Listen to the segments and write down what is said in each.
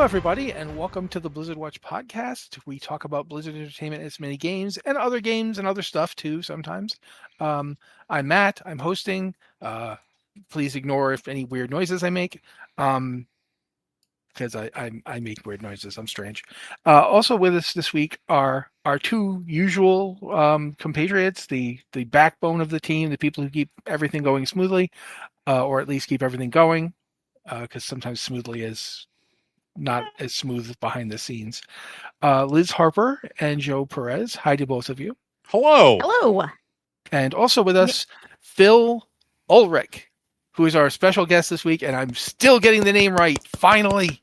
everybody, and welcome to the Blizzard Watch podcast. We talk about Blizzard Entertainment, its many games, and other stuff too sometimes. I'm Matt. I'm hosting. Please ignore if any weird noises I make, because I make weird noises. I'm strange. Also with us this week are our two usual compatriots, the backbone of the team, the people who keep everything going smoothly, or at least keep everything going, because sometimes smoothly is not as smooth behind the scenes. Liz Harper and Joe Perez. Hi to both of you. Hello. Hello. And also with us, Phil Ulrich, who is our special guest this week, and I'm still getting the name right, finally.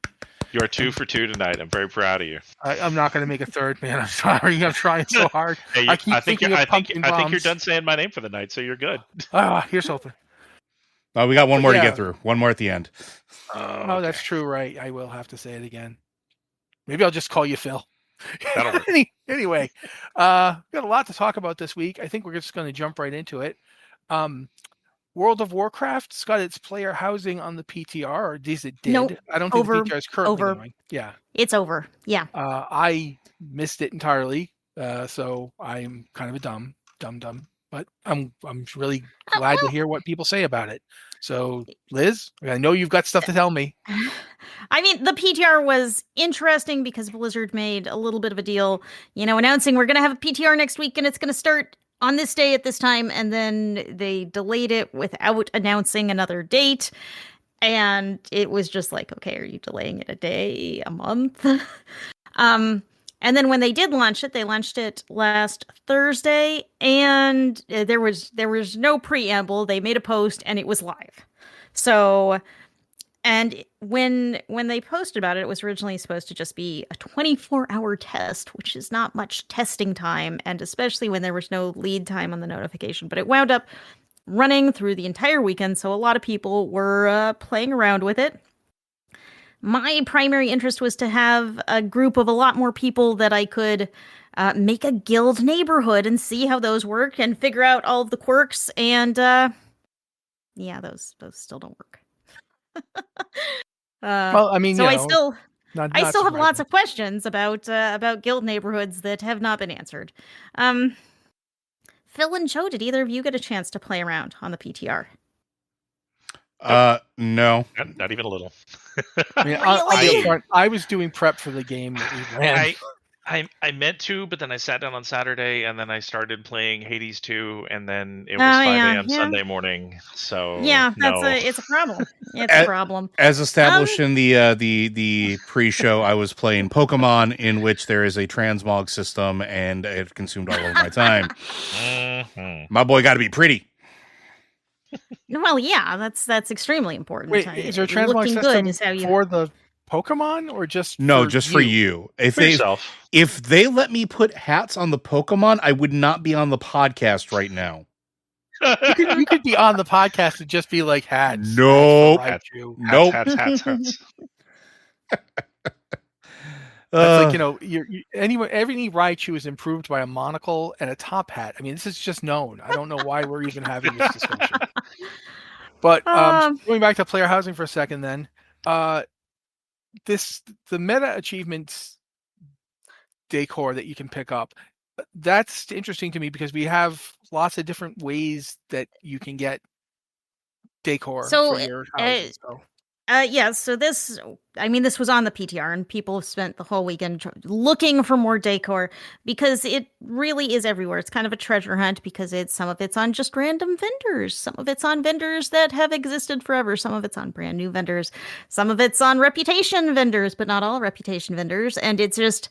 You are 2 for 2 tonight. I'm very proud of you. I'm not going to make a third, man. I'm sorry. I'm trying so hard. Hey, I think you're done saying my name for the night, so you're good. Here's hoping. We got one more to get through. One more at the end. Oh, that's true, right? I will have to say it again. Maybe I'll just call you Phil. That'll work. Anyway, got a lot to talk about this week. I think we're just going to jump right into it. World of Warcraft's got its player housing on the PTR, or is it did? Nope. I don't think the PTR is currently going. Yeah. It's over. Yeah. I missed it entirely, so I'm kind of a dumb. But I'm really glad to hear what people say about it. So, Liz, I know you've got stuff to tell me. I mean, the PTR was interesting because Blizzard made a little bit of a deal, announcing we're going to have a PTR next week and it's going to start on this day at this time. And then they delayed it without announcing another date. And it was just like, okay, are you delaying it a day, a month? And then when they did launch it, they launched it last Thursday, and there was no preamble. They made a post, and it was live. So, and when they posted about it, it was originally supposed to just be a 24-hour test, which is not much testing time, and especially when there was no lead time on the notification. But it wound up running through the entire weekend, so a lot of people were playing around with it. My primary interest was to have a group of a lot more people that I could make a guild neighborhood and see how those work and figure out all of the quirks. And those still don't work. Well, I mean, so I still have lots of questions about guild neighborhoods that have not been answered. Phil and Joe, did either of you get a chance to play around on the PTR? No. Not even a little. I mean, Really? I was doing prep for the game that we ran. I meant to, but then I sat down on Saturday and then I started playing Hades 2, and then it was 5 a.m. Sunday morning. So it's a problem. It's a problem. As established in the pre-show, I was playing Pokemon, in which there is a transmog system, and it consumed all of my time. Mm-hmm. My boy got to be pretty. Well, yeah, that's extremely important. Wait, is there a transmog system for the Pokemon, or just for you? If they let me put hats on the Pokemon, I would not be on the podcast right now. You could be on the podcast and just be like hats. Nope. Hats. That's every Raichu is improved by a monocle and a top hat. I mean, this is just known. I don't know why we're even having this discussion. But going back to player housing for a second, then the meta achievements decor that you can pick up, that's interesting to me because we have lots of different ways that you can get decor for your houses. So this was on the PTR, and people spent the whole weekend looking for more decor because it really is everywhere. It's kind of a treasure hunt because some of it's on just random vendors. Some of it's on vendors that have existed forever. Some of it's on brand new vendors. Some of it's on reputation vendors, but not all reputation vendors. And it's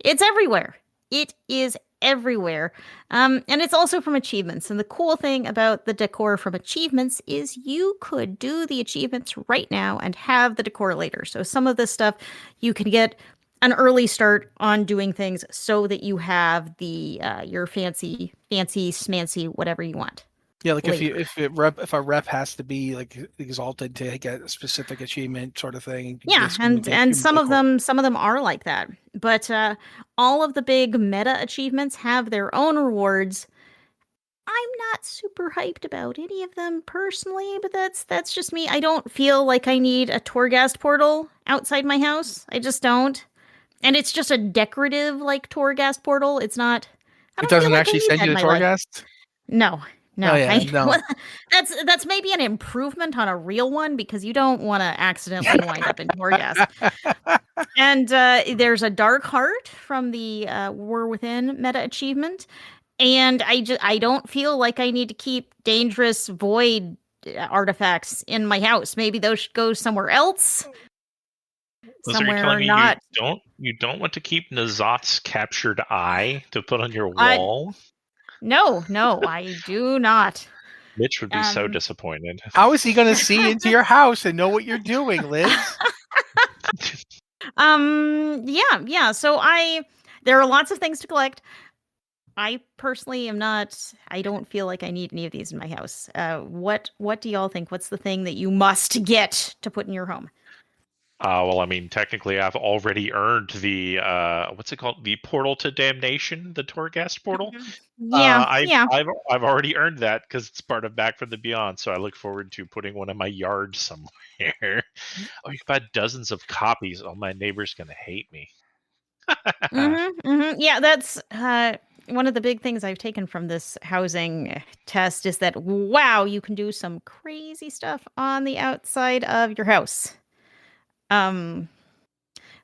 everywhere. It is everywhere. And it's also from achievements. And the cool thing about the decor from achievements is you could do the achievements right now and have the decor later. So some of this stuff you can get an early start on doing things so that you have the your fancy smancy whatever you want. Yeah, like later. if a rep has to be like exalted to get a specific achievement sort of thing. Yeah, and some of them are like that. But all of the big meta achievements have their own rewards. I'm not super hyped about any of them personally, but that's just me. I don't feel like I need a Torghast portal outside my house. I just don't. And it's just a decorative like Torghast portal. It's not. I It don't feel doesn't like I actually need send that you in to my life. Torghast? No. Oh, yeah, no. That's maybe an improvement on a real one because you don't want to accidentally wind up in Torghast. And there's a Dark Heart from the War Within meta achievement, and I don't feel like I need to keep dangerous void artifacts in my house. Maybe those should go somewhere else. So you're telling me you don't want to keep N'Zoth's captured eye to put on your wall? No, I do not. Mitch would be so disappointed. How is he going to see into your house and know what you're doing, Liz? Yeah. So there are lots of things to collect. I personally am not. I don't feel like I need any of these in my house. What do y'all think? What's the thing that you must get to put in your home? Well, I mean, technically, I've already earned the what's it called? The portal to damnation, the Torghast portal. Yeah, I've already earned that because it's part of Back from the Beyond. So I look forward to putting one in my yard somewhere. Oh, you can buy dozens of copies. Oh, my neighbor's gonna hate me. Yeah, that's one of the big things I've taken from this housing test is that wow, you can do some crazy stuff on the outside of your house.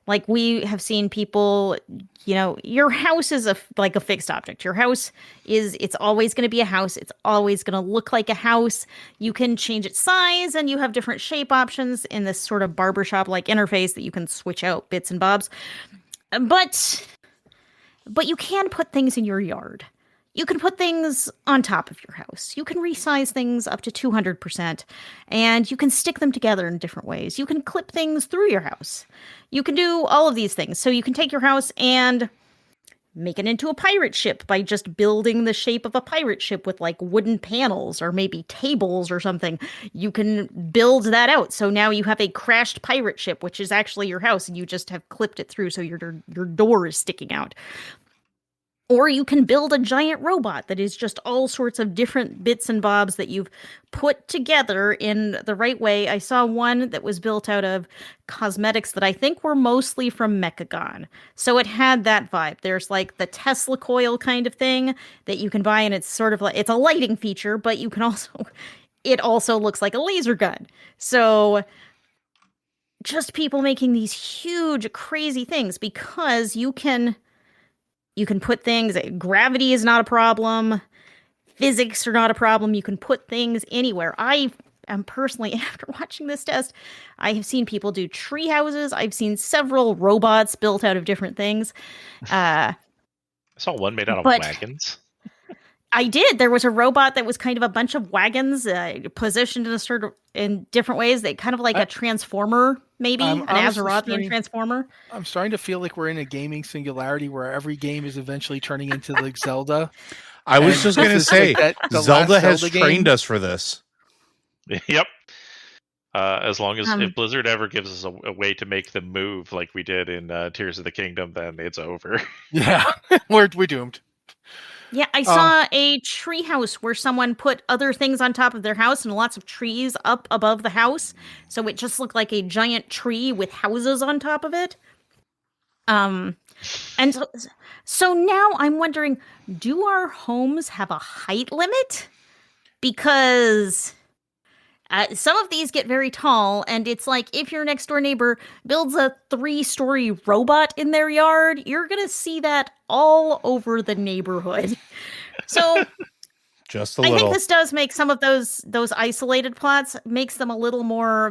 Like we have seen people, your house is like a fixed object. Your house it's always going to be a house. It's always going to look like a house. You can change its size and you have different shape options in this sort of barbershop like interface that you can switch out bits and bobs. But you can put things in your yard. You can put things on top of your house. You can resize things up to 200%, and you can stick them together in different ways. You can clip things through your house. You can do all of these things. So you can take your house and make it into a pirate ship by just building the shape of a pirate ship with like wooden panels or maybe tables or something. You can build that out. So now you have a crashed pirate ship, which is actually your house, and you just have clipped it through so your door is sticking out. Or you can build a giant robot that is just all sorts of different bits and bobs that you've put together in the right way. I saw one that was built out of cosmetics that I think were mostly from Mechagon. So it had that vibe. There's like the Tesla coil kind of thing that you can buy, and it's sort of like, it's a lighting feature, but you can also, it also looks like a laser gun. So just people making these huge, crazy things because you can put things, gravity is not a problem, physics are not a problem, you can put things anywhere. I am personally, after watching this test, I have seen people do tree houses, I've seen several robots built out of different things. I saw one made out of wagons. I did. There was a robot that was kind of a bunch of wagons positioned in different ways. They kind of like a transformer, maybe an Azerothian transformer. I'm starting to feel like we're in a gaming singularity where every game is eventually turning into like Zelda. I was just going to say, Zelda has trained us for this. Yep. As long as if Blizzard ever gives us a way to make them move like we did in Tears of the Kingdom, then it's over. Yeah, we're doomed. Yeah, I saw a tree house where someone put other things on top of their house and lots of trees up above the house. So it just looked like a giant tree with houses on top of it. And so now I'm wondering, do our homes have a height limit? Because some of these get very tall, and it's like if your next door neighbor builds a 3-story robot in their yard, you're going to see that all over the neighborhood. So just a little. I think this does make some of those isolated plots, makes them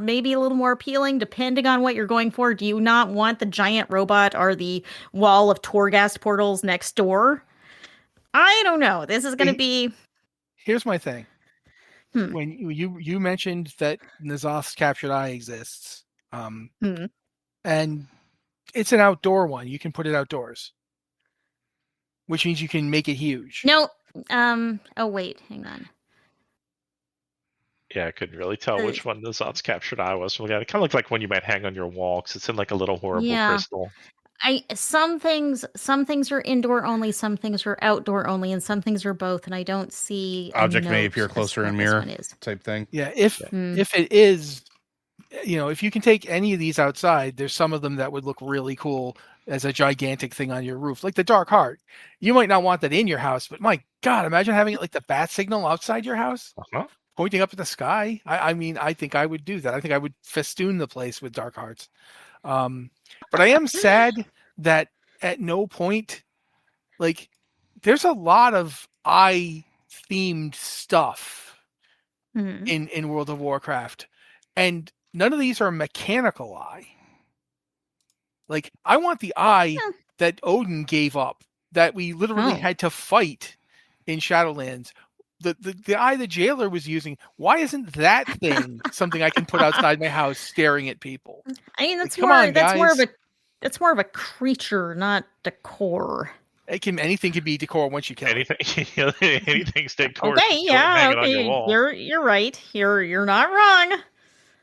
maybe a little more appealing depending on what you're going for. Do you not want the giant robot or the wall of Torghast portals next door? I don't know. This is going to be... Here's my thing. When you mentioned that N'Zoth's captured eye exists, and it's an outdoor one, you can put it outdoors, which means you can make it huge. No, oh wait, hang on. Yeah, I couldn't really tell which one N'Zoth's captured eye was. It kind of looked like one you might hang on your wall because it's in like a little horrible crystal. Some things are indoor only, some things are outdoor only, and some things are both. And I don't see a Object may note appear as to closer what in this mirror one is. type thing. Yeah, if Hmm. it is, if you can take any of these outside, there's some of them that would look really cool as a gigantic thing on your roof, like the Dark Heart. You might not want that in your house, but my God, imagine having it like the bat signal outside your house, Uh-huh. pointing up at the sky. I mean, I think I would do that. I think I would festoon the place with Dark Hearts. But I am sad that at no point, like, there's a lot of eye-themed stuff Hmm. in World of Warcraft, and none of these are mechanical eye. Like, I want the eye Yeah. that Odin gave up, that we literally Oh. had to fight in Shadowlands. The eye the jailer was using, why isn't that thing something I can put outside my house staring at people? I mean, that's come on, that's more of guys. that's more of a creature, not decor. Anything can be decor once you kill it. Anything stay core. Okay, yeah, hanging on your okay. wall. You're right. You're not wrong.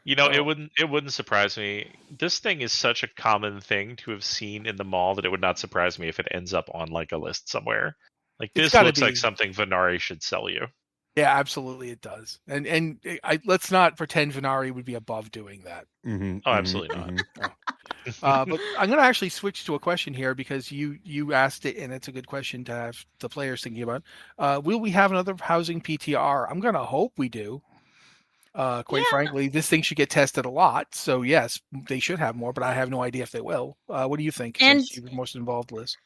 It Oh. wouldn't surprise me. This thing is such a common thing to have seen in the mall that it would not surprise me if it ends up on like a list somewhere. Like It's this gotta looks like be. something Venari should sell you. Yeah, absolutely, it does. And let's not pretend Venari would be above doing that. Mm-hmm, Oh, absolutely not. But I'm going to actually switch to a question here because you asked it, and it's a good question to have the players thinking about. Will we have another housing PTR? I'm going to hope we do. Quite Yeah. frankly, this thing should get tested a lot. So yes, they should have more, but I have no idea if they will. What do you think? And- Since you were most involved, Liz.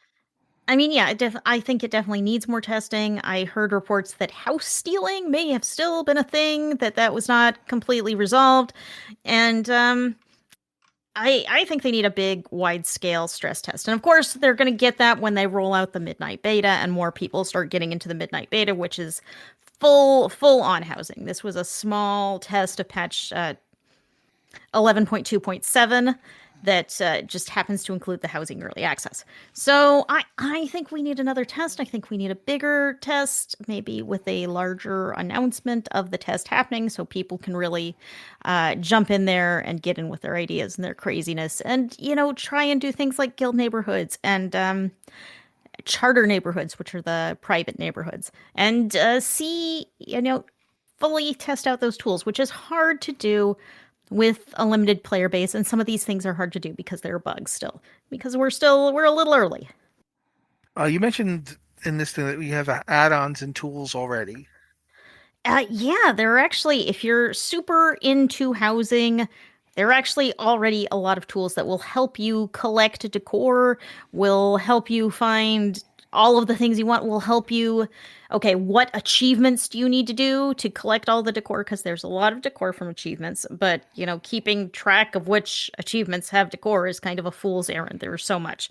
I mean, yeah, I think it definitely needs more testing. I heard reports that house stealing may have still been a thing, that was not completely resolved. And I think they need a big, wide-scale stress test. And of course, they're going to get that when they roll out the midnight beta and more people start getting into the midnight beta, which is full on housing. This was a small test of patch 11.2.7 that just happens to include the housing early access. So I think we need another test. I think we need a bigger test, maybe with a larger announcement of the test happening so people can really jump in there and get in with their ideas and their craziness and, try and do things like guild neighborhoods and charter neighborhoods, which are the private neighborhoods, and see, fully test out those tools, which is hard to do with a limited player base, and some of these things are hard to do because there are bugs still, because we're a little early. You mentioned in this thing that we have add-ons and tools already. Yeah, there are actually, if you're super into housing, there are actually already a lot of tools that will help you collect decor, will help you find all of the things you want, will help you. Okay, what achievements do you need to do to collect all the decor? Because there's a lot of decor from achievements, but, keeping track of which achievements have decor is kind of a fool's errand. There's so much.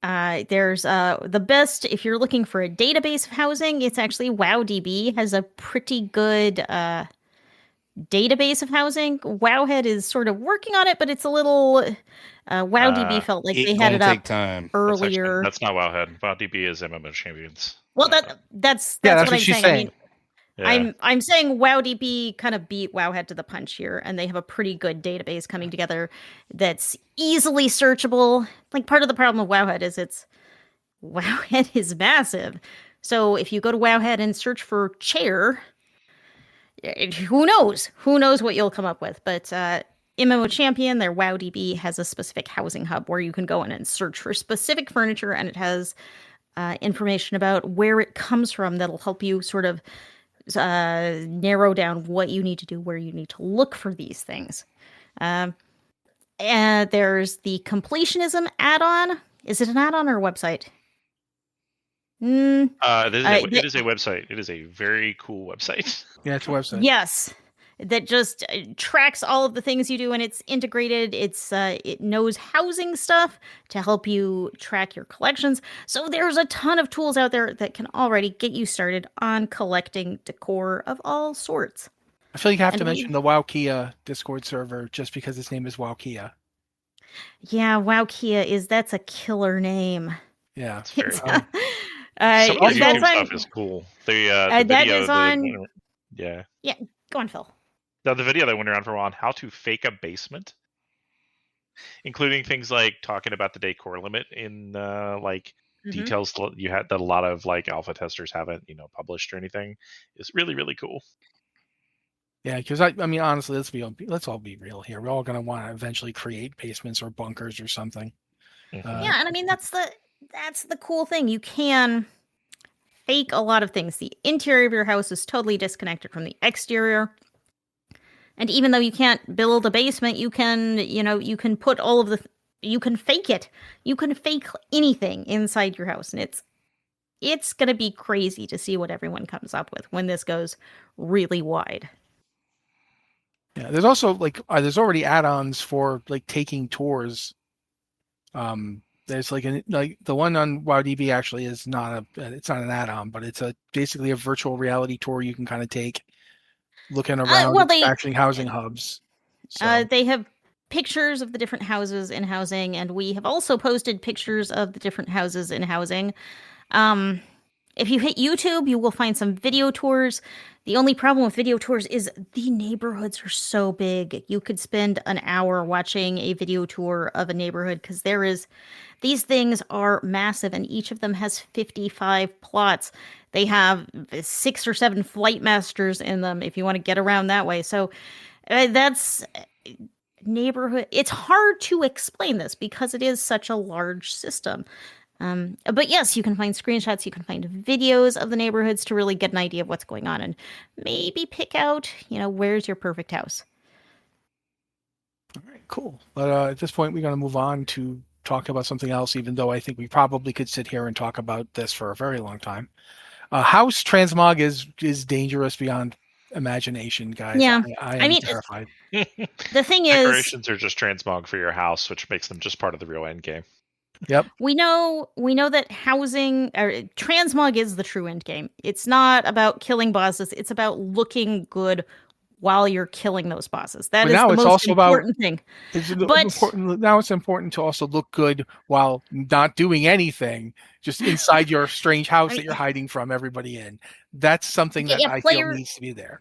There's the best, if you're looking for a database of housing, it's actually WowDB has a pretty good database of housing. Wowhead is sort of working on it, but it's a little WowDB felt like they had it up time. earlier. That's not Wowhead. WowDB is MMO Champions. Well, that's that's what I'm she's saying. I mean, Yeah. I'm saying WowDB kind of beat Wowhead to the punch here, and they have a pretty good database coming together that's easily searchable. Like, part of the problem with Wowhead is Wowhead is massive. So if you go to Wowhead and search for chair, who knows what you'll come up with. But MMO Champion, their WowDB has a specific housing hub where you can go in and search for specific furniture, and it has information about where it comes from that'll help you sort of narrow down what you need to do, where you need to look for these things. And there's the completionism add-on. Is it an add-on or a website? It is a website. It is a very cool website. Yeah, it's a website. Yes, that just tracks all of the things you do, and it's integrated. It knows housing stuff to help you track your collections. So there's a ton of tools out there that can already get you started on collecting decor of all sorts. I feel like you have to mention the WowKia Discord server just because its name is WowKia. Yeah, WowKia that's a killer name. Yeah, it's very cool. Some of the YouTube stuff is cool. The video is on. Yeah. Yeah, go on, Phil. The video that went around for a while on how to fake a basement including things like talking about the decor limit in Mhm. details you had that a lot of alpha testers haven't published or anything. Is really really cool. Yeah, because I mean, honestly, let's all be real here. We're all going to want to eventually create basements or bunkers or something. Yeah, and I mean that's the cool thing. You can fake a lot of things. The interior of your house is totally disconnected from the exterior. And even though you can't build a basement, you can put all of you can fake it. You can fake anything inside your house, and it's going to be crazy to see what everyone comes up with when this goes really wide. Yeah, there's also there's already add-ons for taking tours. There's the one on WowDB actually is it's not an add-on, but it's basically a virtual reality tour you can kind of take, looking around extraction housing hubs. So they have pictures of the different houses in housing, and we have also posted pictures of the different houses in housing. If you hit YouTube, you will find some video tours. The only problem with video tours is the neighborhoods are so big. You could spend an hour watching a video tour of a neighborhood because these things are massive, and each of them has 55 plots. They have 6 or 7 flight masters in them if you want to get around that way. So that's neighborhood. It's hard to explain this because it is such a large system. But yes, you can find screenshots, you can find videos of the neighborhoods to really get an idea of what's going on and maybe pick out, where's your perfect house. All right, cool. But at this point, we're going to move on to talk about something else, even though I think we probably could sit here and talk about this for a very long time. House transmog is dangerous beyond imagination, guys. Yeah. I am terrified. The thing is, decorations are just transmog for your house, which makes them just part of the real end game. Yep. We know that housing or transmog is the true end game. It's not about killing bosses. It's about looking good while you're killing those bosses. That is the most important thing. Now it's important to also look good while not doing anything, just inside your strange house that you're hiding from everybody in. That's something that I feel needs to be there.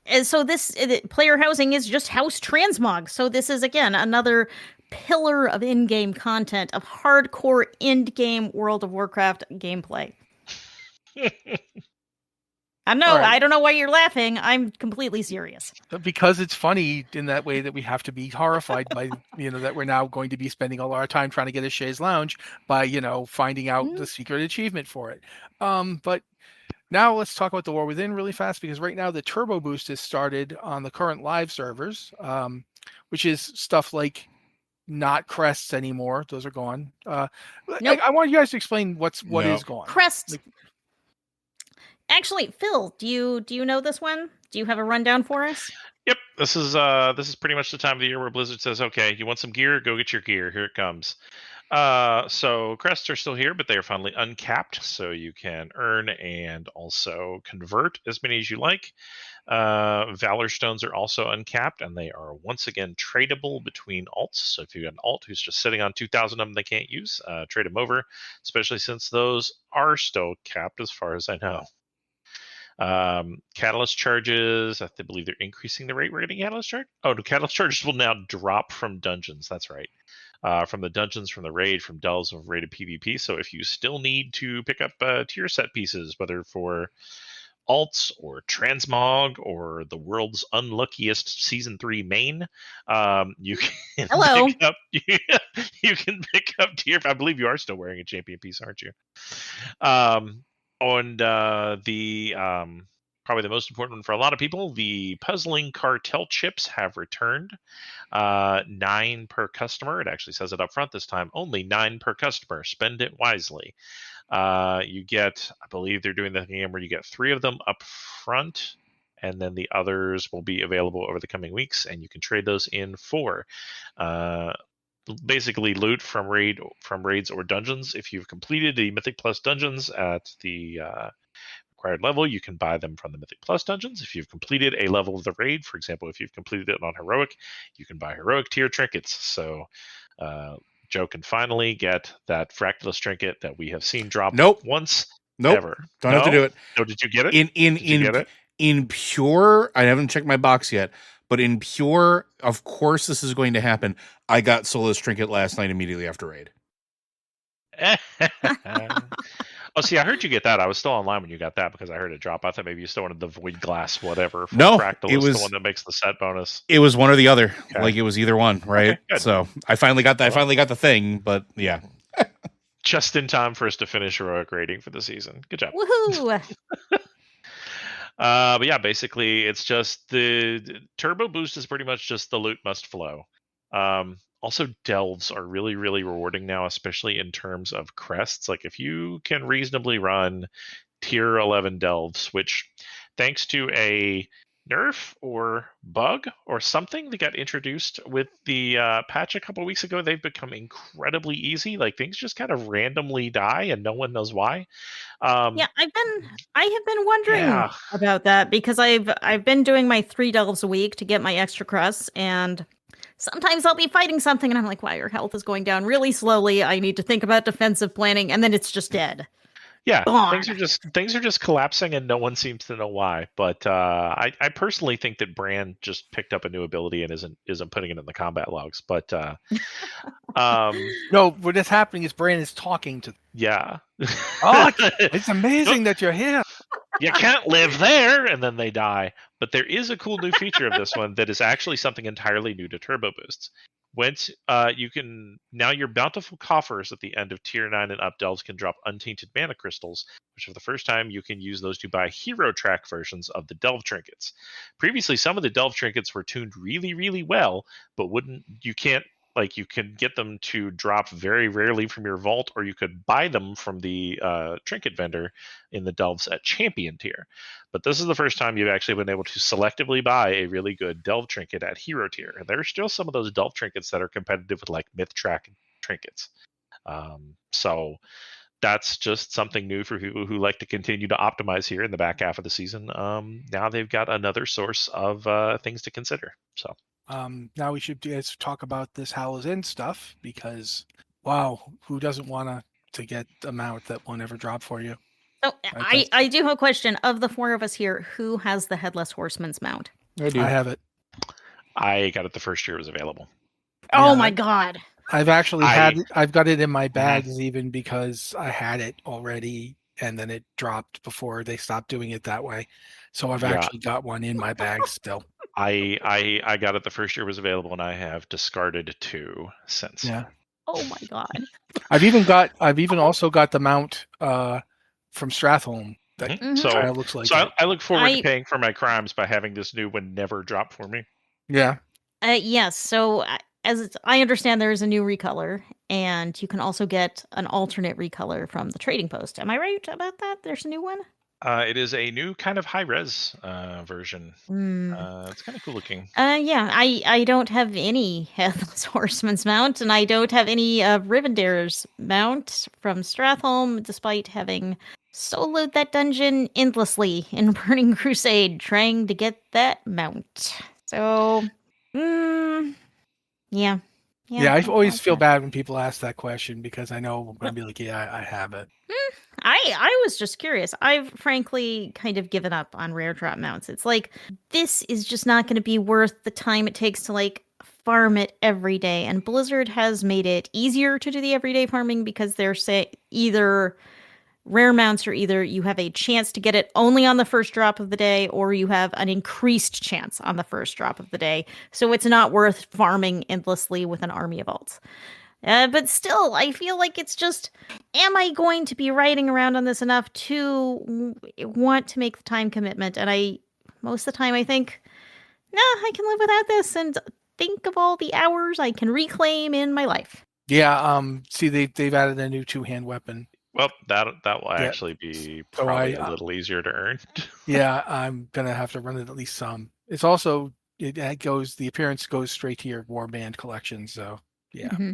And so this player housing is just house transmog. So this is again another pillar of in-game content of hardcore in-game World of Warcraft gameplay. I don't know why you're laughing. I'm completely serious. Because it's funny in that way that we have to be horrified by, that we're now going to be spending all our time trying to get a chaise lounge by, finding out the secret achievement for it. But now let's talk about the War Within really fast, because right now the Turbo Boost has started on the current live servers, which is stuff like not crests anymore. Those are gone. Nope. I want you guys to explain what is gone. Crests. Actually, Phil, do you know this one? Do you have a rundown for us? Yep, this is pretty much the time of the year where Blizzard says, "Okay, you want some gear? Go get your gear. Here it comes." So crests are still here, but they are finally uncapped, so you can earn and also convert as many as you like. Valor stones are also uncapped, and they are once again tradable between alts. So if you got an alt who's just sitting on 2,000 of them they can't use, trade them over, especially since those are still capped as far as I know. Catalyst charges, I believe they're increasing the rate we're getting catalyst charge. Oh, the catalyst charges will now drop from dungeons. That's right. From the dungeons, from the raid, from delves of rated PvP. So if you still need to pick up tier set pieces, whether for alts or transmog or the world's unluckiest season 3 main, you can pick up you can pick up tier. I believe you are still wearing a champion piece, aren't you? And the probably the most important one for a lot of people, the puzzling cartel chips have returned. 9 per customer. It actually says it up front this time. Only 9 per customer. Spend it wisely. You get, I believe they're doing the game where you get 3 of them up front, and then the others will be available over the coming weeks, and you can trade those in for basically loot from raids or dungeons. If you've completed the Mythic Plus dungeons at the required level, you can buy them from the Mythic Plus dungeons. If you've completed a level of the raid, for example, if you've completed it on Heroic, you can buy Heroic tier trinkets. So Joe can finally get that Fractalus trinket that we have seen drop once. Ever. Have to do it. No, did you get it? In pure, I haven't checked my box yet, but in pure, of course this is going to happen, I got Solace Trinket last night immediately after raid. Oh, see, I heard you get that. I was still online when you got that because I heard it drop. I thought maybe you still wanted the Void Glass, whatever. From No, Fractal it is was the one that makes the set bonus. It was one or the other. Okay. Like it was either one, right? Okay, good. So I finally got that. I finally got the thing, but yeah. Just in time for us to finish heroic rating for the season. Good job. Woohoo! But yeah, basically it's just the turbo boost is pretty much just the loot must flow. Also, delves are really, really rewarding now, especially in terms of crests. Like if you can reasonably run tier 11 delves, which thanks to a nerf or bug or something that got introduced with the patch a couple weeks ago, they've become incredibly easy. Like things just kind of randomly die and no one knows why. Yeah, I have been wondering Yeah. about that because I've been doing my 3 delves a week to get my extra crusts, and sometimes I'll be fighting something and I'm like, wow, your health is going down really slowly. I need to think about defensive planning, and then it's just dead. Yeah, Gone. things are just collapsing, and no one seems to know why. But I personally think that Bran just picked up a new ability and isn't putting it in the combat logs. But No, what is happening is Bran is talking to. yeah, Oh, it's amazing that you're here. you can't live there, and then they die. But there is a cool new feature of this one that is actually something entirely new to turbo boosts. Once you can now, your bountiful coffers at the end of tier 9 and up delves can drop untainted mana crystals, which for the first time you can use those to buy hero track versions of the delve trinkets. Previously, some of the delve trinkets were tuned really, really well, but you can get them to drop very rarely from your vault, or you could buy them from the trinket vendor in the delves at champion tier. But this is the first time you've actually been able to selectively buy a really good delve trinket at hero tier. And there's still some of those delve trinkets that are competitive with like myth track trinkets. So that's just something new for people who like to continue to optimize here in the back half of the season. Now they've got another source of things to consider. So now we should talk about this Hallow's End stuff because, wow, who doesn't want to get a mount that won't ever drop for you? So I do have a question. Of the 4 of us here, who has the Headless Horseman's mount? I have it. I got it the first year it was available. Oh Yeah, my god. I've actually had it. I've got it in my bags even because I had it already and then it dropped before they stopped doing it that way. So I've actually got one in my bag still. I got it the first year it was available, and I have discarded 2 since. Yeah. Oh my god. I've even also got the mount from Stratholme that kind of looks like. So I look forward to paying for my crimes by having this new one never drop for me. Yeah. Yes. So as I understand, there is a new recolor, and you can also get an alternate recolor from the trading post. Am I right about that? There's a new one. It is a new kind of high res version. It's kind of cool looking. Yeah, I don't have any Headless Horseman's mount, and I don't have any of Rivendare's mount from Stratholme, despite having soloed that dungeon endlessly in Burning Crusade, trying to get that mount. So, yeah. Yeah, I always feel bad when people ask that question because I know I'm going to be like, yeah, I have it. I was just curious. I've frankly kind of given up on rare drop mounts. It's like, this is just not going to be worth the time it takes to like farm it every day. And Blizzard has made it easier to do the everyday farming because they're either rare mounts are either you have a chance to get it only on the first drop of the day, or you have an increased chance on the first drop of the day. So it's not worth farming endlessly with an army of alts. But still, I feel like it's just, am I going to be riding around on this enough to want to make the time commitment? And most of the time I think, nah, I can live without this, and think of all the hours I can reclaim in my life. Yeah, see, they've added a new 2-hand weapon. Well, that will actually be probably a little easier to earn. Yeah, I'm gonna have to run it at least some. It's also the appearance goes straight to your Warband collection, so yeah. Mm-hmm.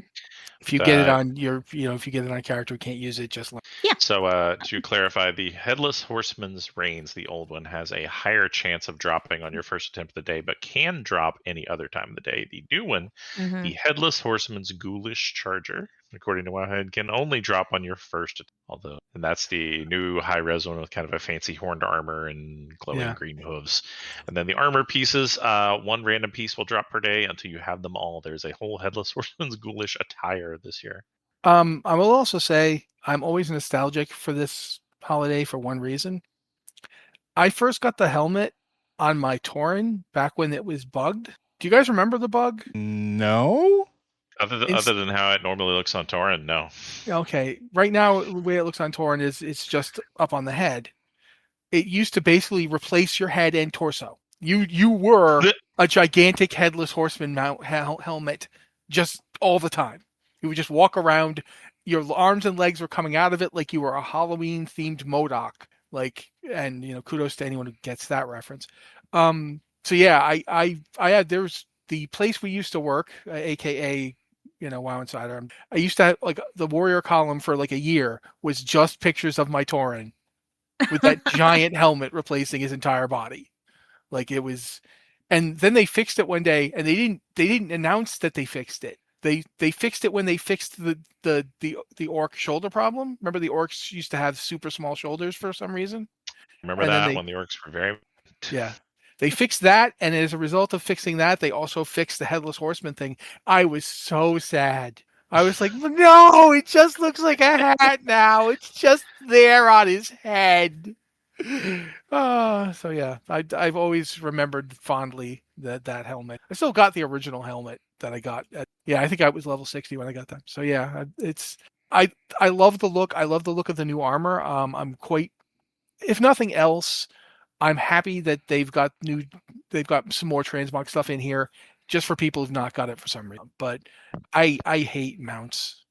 If you get it on your, if you get it on a character who can't use it, just like So to clarify, the Headless Horseman's Reigns, the old one, has a higher chance of dropping on your first attempt of the day, but can drop any other time of the day. The new one, the Headless Horseman's Ghoulish Charger, according to Wowhead, can only drop on your first. Although, and that's the new high res one with kind of a fancy horned armor and glowing green hooves. And then the armor pieces, one random piece will drop per day until you have them all. There's a whole Headless Horseman's ghoulish attire this year. I will also say I'm always nostalgic for this holiday for one reason. I first got the helmet on my Tauren back when it was bugged. Do you guys remember the bug? No. Other than how it normally looks on Tauren, no. Okay. Right now, the way it looks on Tauren is it's just up on the head. It used to basically replace your head and torso. You were a gigantic headless horseman helmet just all the time. You would just walk around. Your arms and legs were coming out of it like you were a Halloween themed MODOK. And kudos to anyone who gets that reference. So yeah, I had, there's the place we used to work, aka WoW Insider. I used to have the warrior column for a year was just pictures of my Tauren with that giant helmet replacing his entire body. It was, and then they fixed it one day, and they didn't announce that they fixed it. They fixed it when they fixed the orc shoulder problem. Remember the orcs used to have super small shoulders for some reason? Remember that when the orcs were very... Yeah. They fixed that, and as a result of fixing that, they also fixed the Headless Horseman thing. I was so sad. I was like, no, it just looks like a hat now. It's just there on his head. So yeah, I've always remembered fondly that helmet. I still got the original helmet that I got. I think I was level 60 when I got them. So yeah, I love the look. I love the look of the new armor. I'm quite, if nothing else, I'm happy that they've got some more transmog stuff in here just for people who've not got it for some reason. But I hate mounts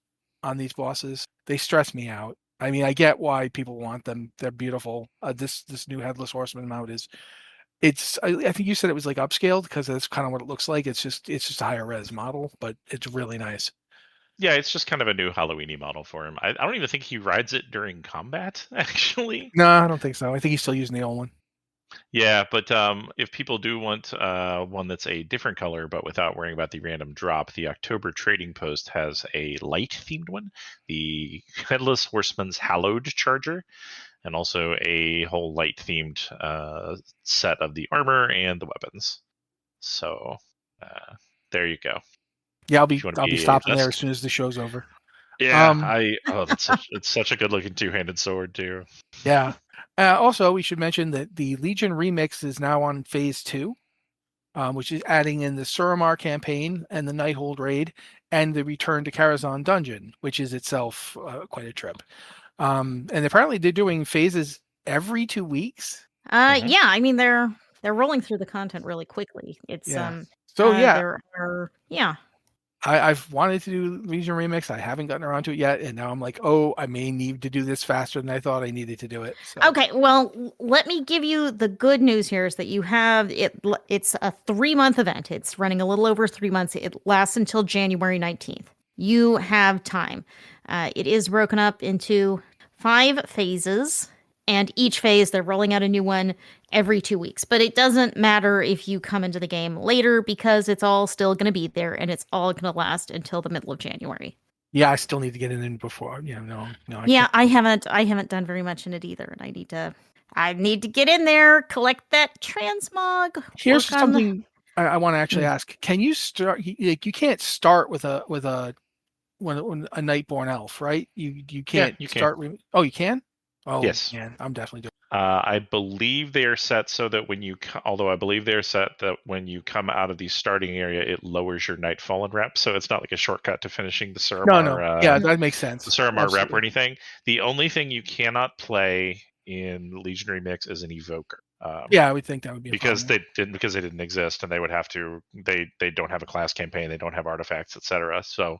on these bosses. They stress me out. I mean, I get why people want them. They're beautiful. This new Headless Horseman mount is, I think you said it was upscaled because that's kind of what it looks like. It's just a higher res model, but it's really nice. Yeah, it's just kind of a new Halloween-y model for him. I don't even think he rides it during combat, actually. No, I don't think so. I think he's still using the old one. Yeah, but if people do want one that's a different color but without worrying about the random drop, the October Trading Post has a light-themed one, the Headless Horseman's Hallowed Charger, and also a whole light-themed set of the armor and the weapons. So there you go. Yeah, I'll be stopping there as soon as the show's over. Yeah, it's such a good-looking two-handed sword too. Yeah. Also, we should mention that the Legion Remix is now on Phase 2, which is adding in the Suramar campaign and the Nighthold raid and the Return to Karazhan dungeon, which is itself quite a trip. And apparently they're doing phases every 2 weeks. Yeah, I mean they're rolling through the content really quickly. It's I've wanted to do Legion Remix. I haven't gotten around to it yet, and now I'm like, oh, I may need to do this faster than I thought I needed to do it. So. Okay, well, let me give you the good news here is that you have it. It's a 3-month event. It's running a little over 3 months. It lasts until January 19th. You have time. It is broken up into 5 phases, and each phase they're rolling out a new one every 2 weeks. But it doesn't matter if you come into the game later because it's all still going to be there and it's all going to last until the middle of January. Yeah, I still need to get in before. No. I haven't done very much in it either, and I need to get in there, collect that transmog. Here's something I want to actually ask: can you start? You can't start with a Nightborn elf, right? You can't. Yeah, you start. can. Oh, you can. Oh, yes. Man, I'm definitely doing. I believe they are set so that although I believe they're set that when you come out of the starting area, it lowers your Nightfallen rep. So it's not like a shortcut to finishing the Suramar. No. Yeah, that makes sense. The Suramar rep or anything. The only thing you cannot play in Legion Remix is an Evoker. I would think that would be because they didn't exist, and they would have to. They don't have a class campaign. They don't have artifacts, etc. So,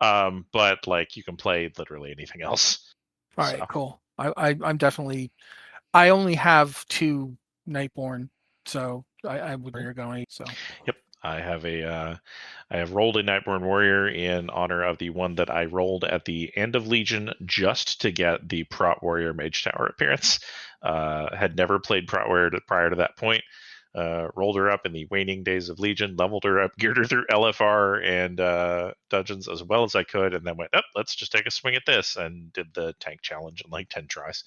but you can play literally anything else. All right, cool. I'm definitely. I only have 2 Nightborn, so I would where you're going. So yep, I have rolled a Nightborn warrior in honor of the one that I rolled at the end of Legion just to get the Prot Warrior Mage Tower appearance. Had never played Prot Warrior prior to that point. rolled her up in the waning days of Legion, leveled her up, geared her through LFR and dungeons as well as I could, and then went, oh, let's just take a swing at this, and did the tank challenge in like 10 tries.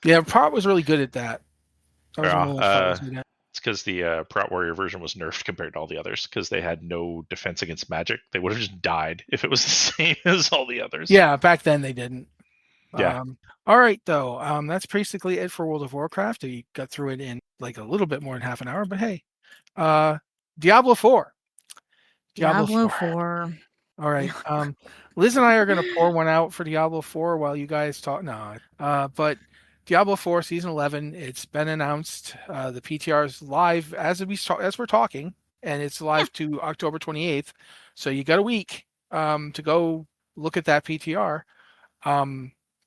Yeah, Prot was really good at that. That was one of the most fun ones we did. It's because the Prot Warrior version was nerfed compared to all the others, because they had no defense against magic. They would have just died if it was the same as all the others. Yeah, back then they didn't. Yeah. All right, though. That's basically it for World of Warcraft. We got through it in like a little bit more than half an hour, but hey. Diablo 4. Diablo 4. All right. Liz and I are going to pour one out for Diablo 4 while you guys talk. No. But Diablo 4 Season 11, it's been announced. The PTR is live as we're talking, and it's live to October 28th. So you got a week to go look at that PTR,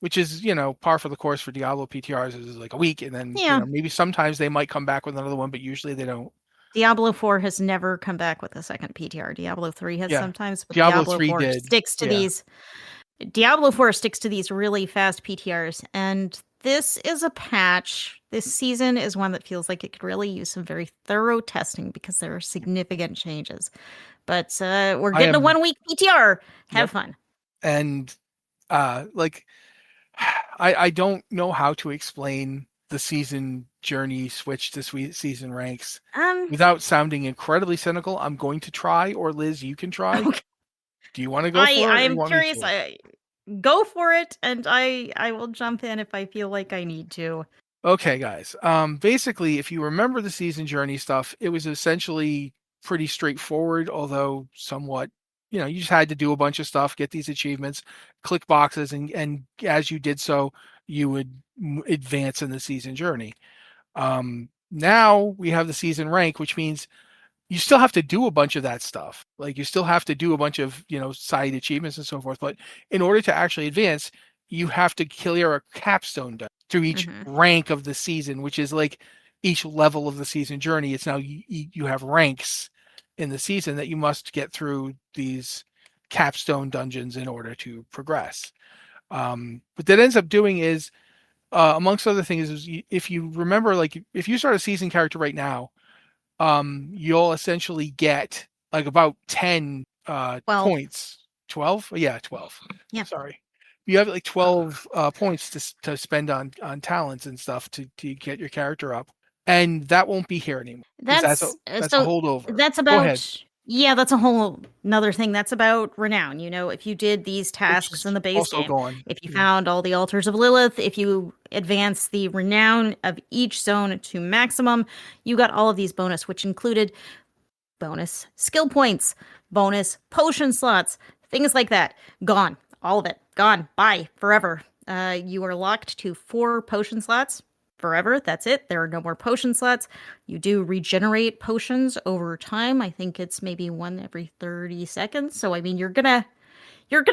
which is, par for the course for Diablo PTRs is like a week. And then maybe sometimes they might come back with another one, but usually they don't. Diablo 4 has never come back with a second PTR. Diablo 3 has sometimes, but Diablo 3 4 did. sticks to these. Diablo 4 sticks to these really fast PTRs, and this is a patch. This season is one that feels like it could really use some very thorough testing because there are significant changes. But we're getting a 1 week PTR. Have fun. And I don't know how to explain the season journey switch to season ranks without sounding incredibly cynical. I'm going to try, or Liz, you can try. Okay. Do you want to go for it? I'm curious. Go for it, and I will jump in if I feel like I need to. Okay, guys. Basically, if you remember the season journey stuff, it was essentially pretty straightforward, although somewhat, you just had to do a bunch of stuff, get these achievements, click boxes, and as you did so, you would advance in the season journey. Now we have the season rank, which means you still have to do a bunch of that stuff. Like you still have to do a bunch of, side achievements and so forth. But in order to actually advance, you have to clear a capstone to each rank of the season, which is like each level of the season journey. It's now you have ranks in the season that you must get through these capstone dungeons in order to progress. What that ends up doing is, amongst other things, is if you remember, like if you start a season character right now, you'll essentially get like about 10 points. 12? Yeah, 12. Yeah. Sorry. You have like 12 points to spend on talents and stuff to get your character up. And that won't be here anymore. That's a holdover. That's about that's a whole another thing. That's about renown. If you did these tasks in the base game, if you found all the altars of Lilith, if you advance the renown of each zone to maximum, you got all of these bonus, which included bonus skill points, bonus potion slots, things like that. Gone. All of it. Gone. Bye. Forever. You are locked to 4 potion slots. Forever. That's it. There are no more potion slots. You do regenerate potions over time. I think it's maybe 1 every 30 seconds. So I mean, you're gonna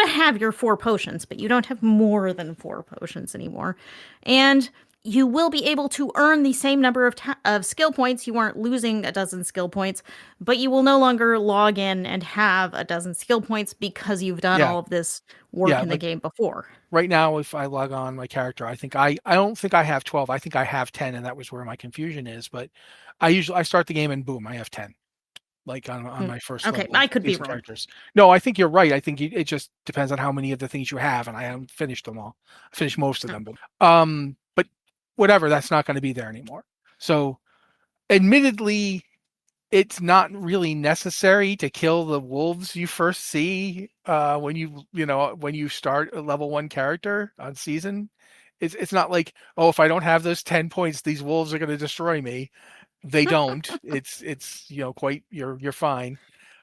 have your 4 potions, but you don't have more than 4 potions anymore. And you will be able to earn the same number of skill points. You aren't losing a dozen skill points, but you will no longer log in and have a dozen skill points because you've done all of this work in the game before. Right now, if I log on my character, I think I don't think I have 12. I think I have 10, and that was where my confusion is. But I start the game and boom, I have 10. Like on my first level. I could be wrong. Characters. No, I think you're right. I think it just depends on how many of the things you have, and I haven't finished them all. I finished most of them, but whatever, that's not going to be there anymore. So, admittedly, it's not really necessary to kill the wolves you first see when you start a level 1 character on season. It's not like, oh, if I don't have those 10 points, these wolves are going to destroy me. They don't. It's quite you're fine.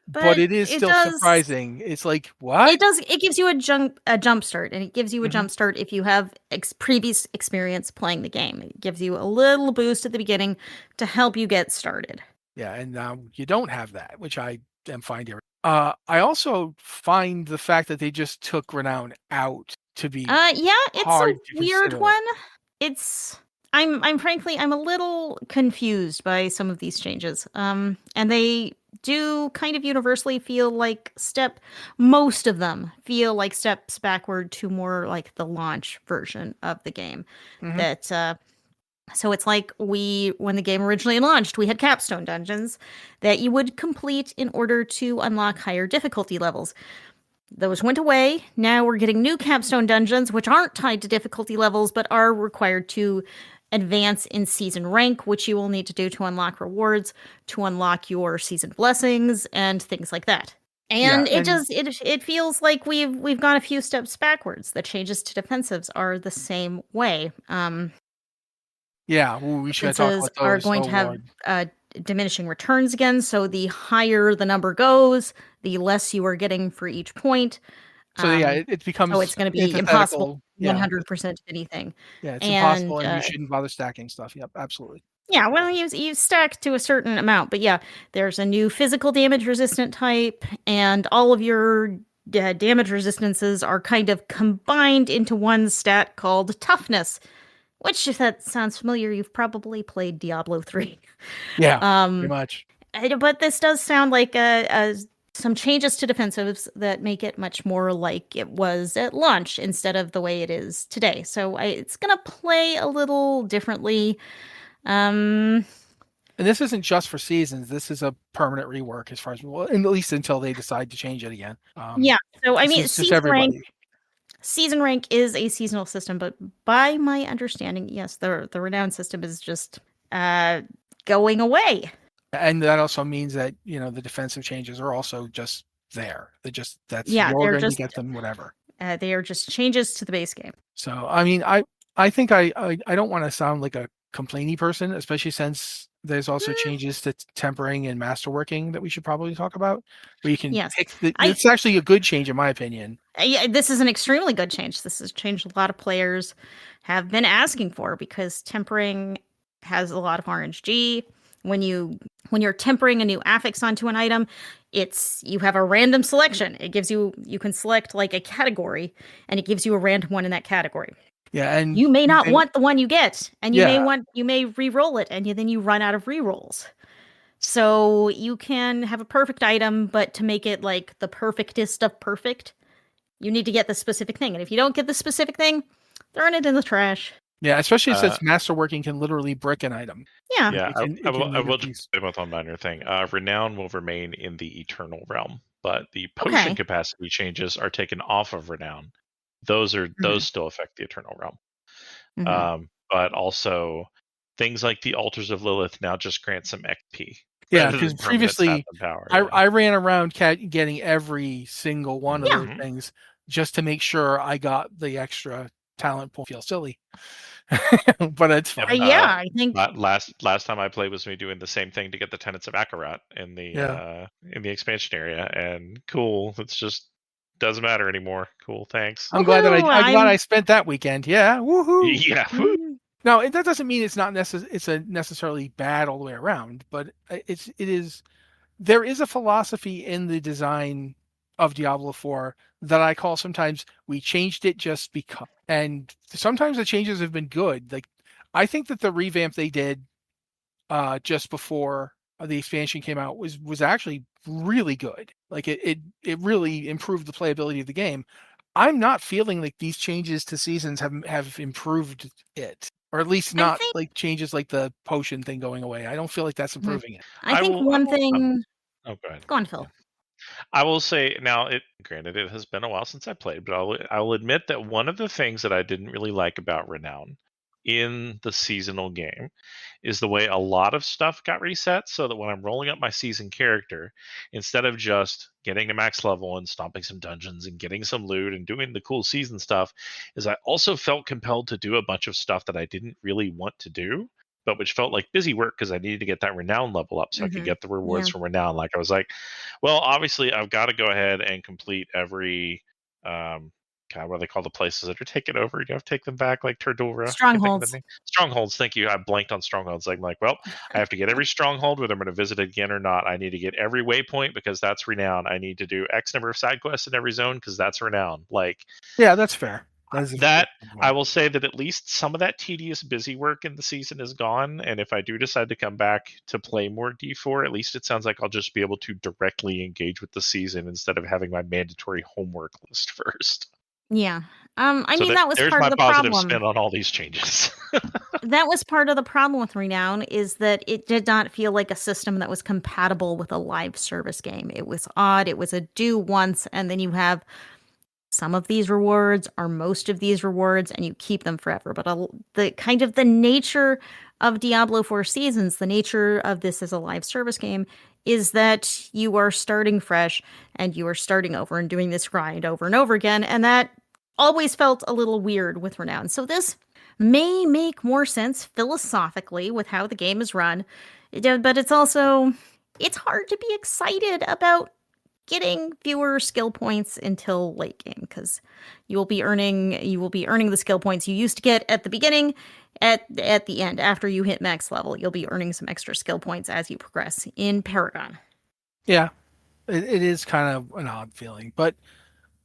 But it is still surprising. It's like, what? It gives you a jump start, and it gives you a jump start if you have previous experience playing the game. It gives you a little boost at the beginning to help you get started. Yeah, and now you don't have that, which I am fine here. I also find the fact that they just took renown out to be it's hard a weird one. I'm frankly a little confused by some of these changes. And they do kind of universally feel like most of them feel like steps backward to more like the launch version of the game. That So it's like when the game originally launched, we had capstone dungeons that you would complete in order to unlock higher difficulty levels. Those went away. Now we're getting new capstone dungeons, which aren't tied to difficulty levels, but are required to advance in season rank, which you will need to do to unlock rewards, to unlock your season blessings, and things like that. And Yeah, it feels like we've gone a few steps backwards. The changes to defensives are the same way. Yeah, we should talk Defenses about are those. going Oh to have Lord. diminishing returns again. So the higher the number goes, the less you are getting for each point. So yeah, Um, it so becomes it's going to be impossible antithetical. Yeah, 100% of anything. yeah, it's And impossible, and you shouldn't bother stacking stuff. Yep, absolutely. yeah, well, you stack to a certain amount, but yeah, there's a new physical damage resistant type, and all of your damage resistances are kind of combined into one stat called toughness. Which, if that sounds familiar, you've probably played Diablo 3. Yeah, Um, pretty much. but this does sound like some changes to defensives that make it much more like it was at launch instead of the way it is today. So it's going to play a little differently. Um, And this isn't just for seasons. This is a permanent rework, as far as well, at least until they decide to change it again. yeah. So I This mean, is just everybody. season rank is a seasonal system, but by my understanding, yes, the renown system is just going away. And that also means that the defensive changes are also just there. That's Yeah, you're they're going to just get them, whatever. they are just changes to the base game. So I mean, I think I don't want to sound like a complainy person, especially since there's also changes to tempering and masterworking that we should probably talk about. Where you can Yes. pick it's actually a good change in my opinion. Yeah, this is an extremely good change. This has changed a lot of players have been asking for because tempering has a lot of RNG. When you're tempering a new affix onto an item, you have a random selection. It gives you can select like a category, and it gives you a random one in that category. Yeah, and You may not want the one you get, and you Yeah. may re-roll it, and then you run out of re-rolls. So you can have a perfect item, but to make it like the perfectest of perfect, you need to get the specific thing. And if you don't get the specific thing, throwing it in the trash. Yeah, especially since masterworking can literally brick an item. Yeah. Yeah, It can I leave a will piece. just say about one minor thing. Renown will remain in the Eternal realm, but the potion Okay. capacity changes are taken off of Renown. Those still affect the Eternal realm. Mhm. But also things like the Altars of Lilith now just grant some XP. Yeah, rather because than permanent stats previously and power. I ran around getting every single one of Yeah. those things just to make sure I got the extra talent point. Feel silly, but it's Yep, fine. Yeah, I think last time I played was me doing the same thing to get the Tenets of Akarat in the expansion area, and cool. It's just doesn't matter anymore. Cool, thanks. I'm glad Woohoo, I'm glad I I'm spent that weekend. Yeah, woohoo! Yeah, Mhm. Now that doesn't mean it's not it's a necessarily bad all the way around, but it is. There is a philosophy in the design of Diablo 4 that I call sometimes we changed it just because. And sometimes the changes have been good. Like I think that the revamp they did just before the expansion came out was actually really good. Like it really improved the playability of the game. I'm not feeling like these changes to seasons have improved it, or at least I not think like changes like the potion thing going away. I don't feel like that's improving it. I think one thing. Oh, go ahead. Go on, Phil. I will say now. Granted, it has been a while since I played, but I'll admit that one of the things that I didn't really like about Renown in the seasonal game is the way a lot of stuff got reset. So that when I'm rolling up my season character, instead of just getting to max level and stomping some dungeons and getting some loot and doing the cool season stuff, is I also felt compelled to do a bunch of stuff that I didn't really want to do, but which felt like busy work because I needed to get that renown level up so I could Mhm. get the rewards Yeah. from renown. Like I was like, well, obviously I've got to go ahead and complete every God, what do they call the places that are taken over? You have to take them back, like Turdura. I can't think of the Strongholds. name. Strongholds. Thank you. I blanked on strongholds. I'm like, well, I have to get every stronghold, whether I'm going to visit it again or not. I need to get every waypoint because that's renown. I need to do X number of side quests in every zone because that's renown. Like Yeah, that's fair. that, I will say that at least some of that tedious busy work in the season is gone. And if I do decide to come back to play more D4, at least it sounds like I'll just be able to directly engage with the season instead of having my mandatory homework list first. Yeah. I So mean, that was there's part my of the positive problem. spin on all these changes. That was part of the problem with Renown, is that it did not feel like a system that was compatible with a live service game. It was odd. It was a do once, and then you have some of these rewards or most of these rewards, and you keep them forever. But the kind of the nature of Diablo 4 Seasons, the nature of this as a live service game, is that you are starting fresh and you are starting over and doing this grind over and over again, and that always felt a little weird with Renown. So this may make more sense philosophically with how the game is run, but it's hard to be excited about getting fewer skill points until late game, because you will be earning the skill points you used to get at the beginning. At the end, after you hit max level, you'll be earning some extra skill points as you progress in Paragon. Yeah, it is kind of an odd feeling, but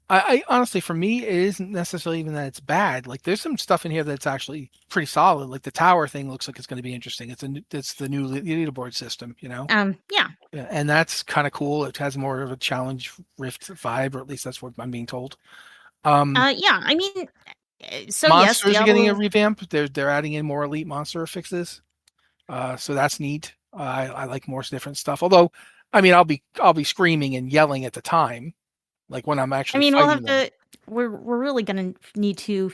I honestly, for me, it isn't necessarily even that it's bad. Like, there's some stuff in here that's actually pretty solid. Like the tower thing looks like it's going to be interesting. It's the new leaderboard system, Yeah. Yeah, and that's kind of cool. It has more of a challenge Rift vibe, or at least that's what I'm being told. Yeah. I mean, so yes, monsters are getting a Diablo. revamp. They're adding in more elite monster fixes. So that's neat. I like more different stuff. Although, I mean, I'll be screaming and yelling at the time, like when I'm I actually mean, we'll fighting have them. to. We're really gonna need to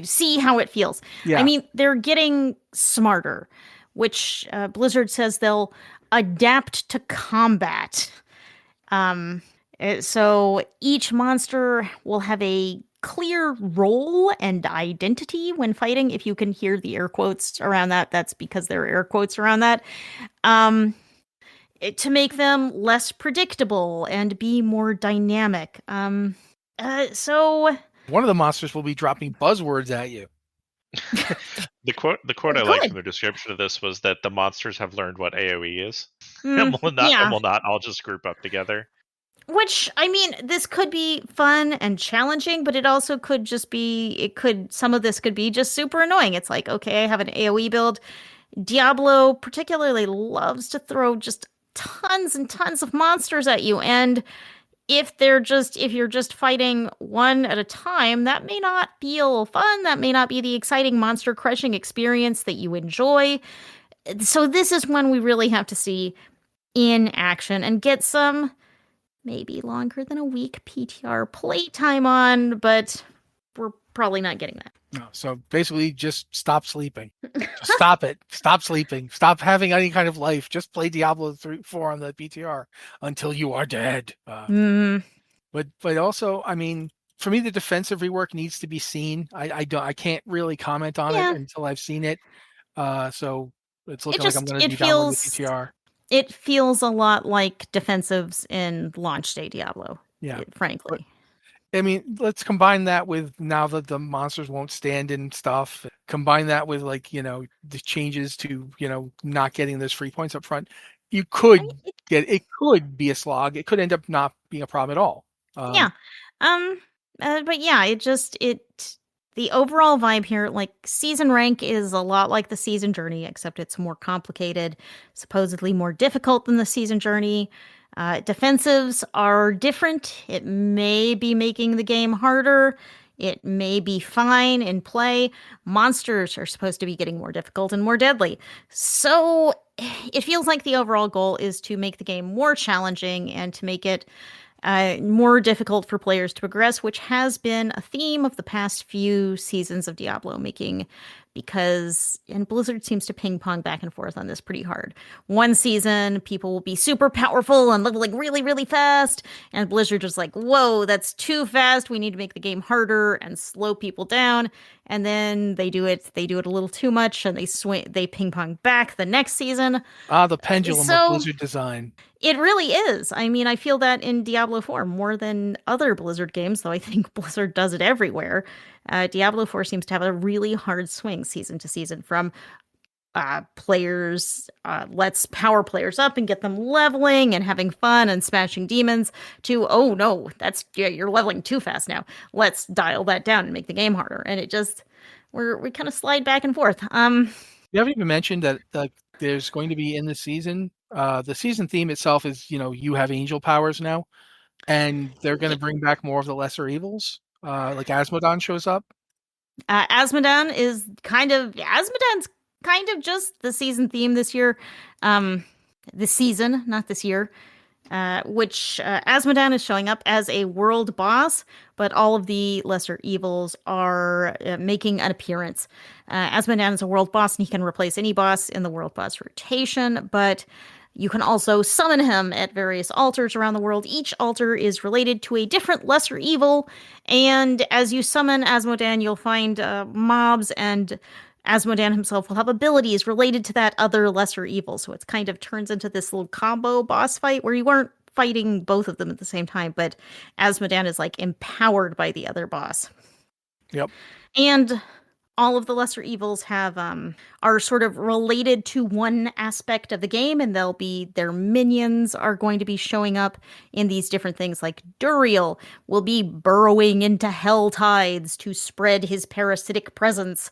see how it feels. Yeah. I mean, they're getting smarter, which Blizzard says they'll adapt to combat. So each monster will have a clear role and identity when fighting. If you can hear the air quotes around that, that's because there are air quotes around that. To make them less predictable and be more dynamic. So One of the monsters will be dropping buzzwords at you. The quote I liked good. from the description of this was that the monsters have learned what AoE is, and Yeah. will not all just group up together. Which, I mean, this could be fun and challenging, but it also could just be, some of this could be just super annoying. It's like, okay, I have an AoE build. Diablo particularly loves to throw just tons and tons of monsters at you. And if you're just fighting one at a time, that may not feel fun. That may not be the exciting monster crushing experience that you enjoy. So this is when we really have to see in action and get some maybe longer than a week PTR playtime on, but we're probably not getting that. No, so basically, just stop sleeping. Just stop it. Stop sleeping. Stop having any kind of life. Just play Diablo 3, 4 on the PTR until you are dead. But also, I mean, for me, the defensive rework needs to be seen. I can't really comment on it until I've seen it. So it's looking like I'm going to be downloading the PTR. It feels a lot like defensives in launch day Diablo. Yeah, frankly. I mean, let's combine that with now that the monsters won't stand in stuff. Combine that with the changes to not getting those free points up front. You could it could be a slog. It could end up not being a problem at all. But yeah, the overall vibe here, like season rank is a lot like the season journey, except it's more complicated, supposedly more difficult than the season journey. Defensives are different. It may be making the game harder. It may be fine in play. Monsters are supposed to be getting more difficult and more deadly. So it feels like the overall goal is to make the game more challenging and to make it more difficult for players to progress, which has been a theme of the past few seasons of Diablo, and Blizzard seems to ping pong back and forth on this pretty hard. One season, people will be super powerful and leveling really, really fast, and Blizzard is like, whoa, that's too fast. We need to make the game harder and slow people down. And then they do it a little too much, and they ping pong back the next season. The pendulum of Blizzard design. It really is. I mean, I feel that in Diablo 4 more than other Blizzard games, though I think Blizzard does it everywhere. Diablo 4 seems to have a really hard swing season to season from players, let's power players up and get them leveling and having fun and smashing demons, to, oh no, you're leveling too fast now. Let's dial that down and make the game harder. And it just, we kind of slide back and forth. You haven't even mentioned that there's going to be in the season, the season theme itself is, you have angel powers now, and they're going to bring back more of the lesser evils. Like Asmodon shows up. Asmodon's kind of just the season theme this year. This season, not this year. Which Asmodon is showing up as a world boss, but all of the lesser evils are making an appearance. Asmodon is a world boss, and he can replace any boss in the world boss rotation, but you can also summon him at various altars around the world. Each altar is related to a different lesser evil, and as you summon Asmodon, you'll find mobs, and Asmodon himself will have abilities related to that other lesser evil. So it kind of turns into this little combo boss fight where you weren't fighting both of them at the same time, but Asmodon is like empowered by the other boss. Yep. And all of the lesser evils are sort of related to one aspect of the game, and their minions are going to be showing up in these different things. Like Duriel will be burrowing into hell tides to spread his parasitic presence,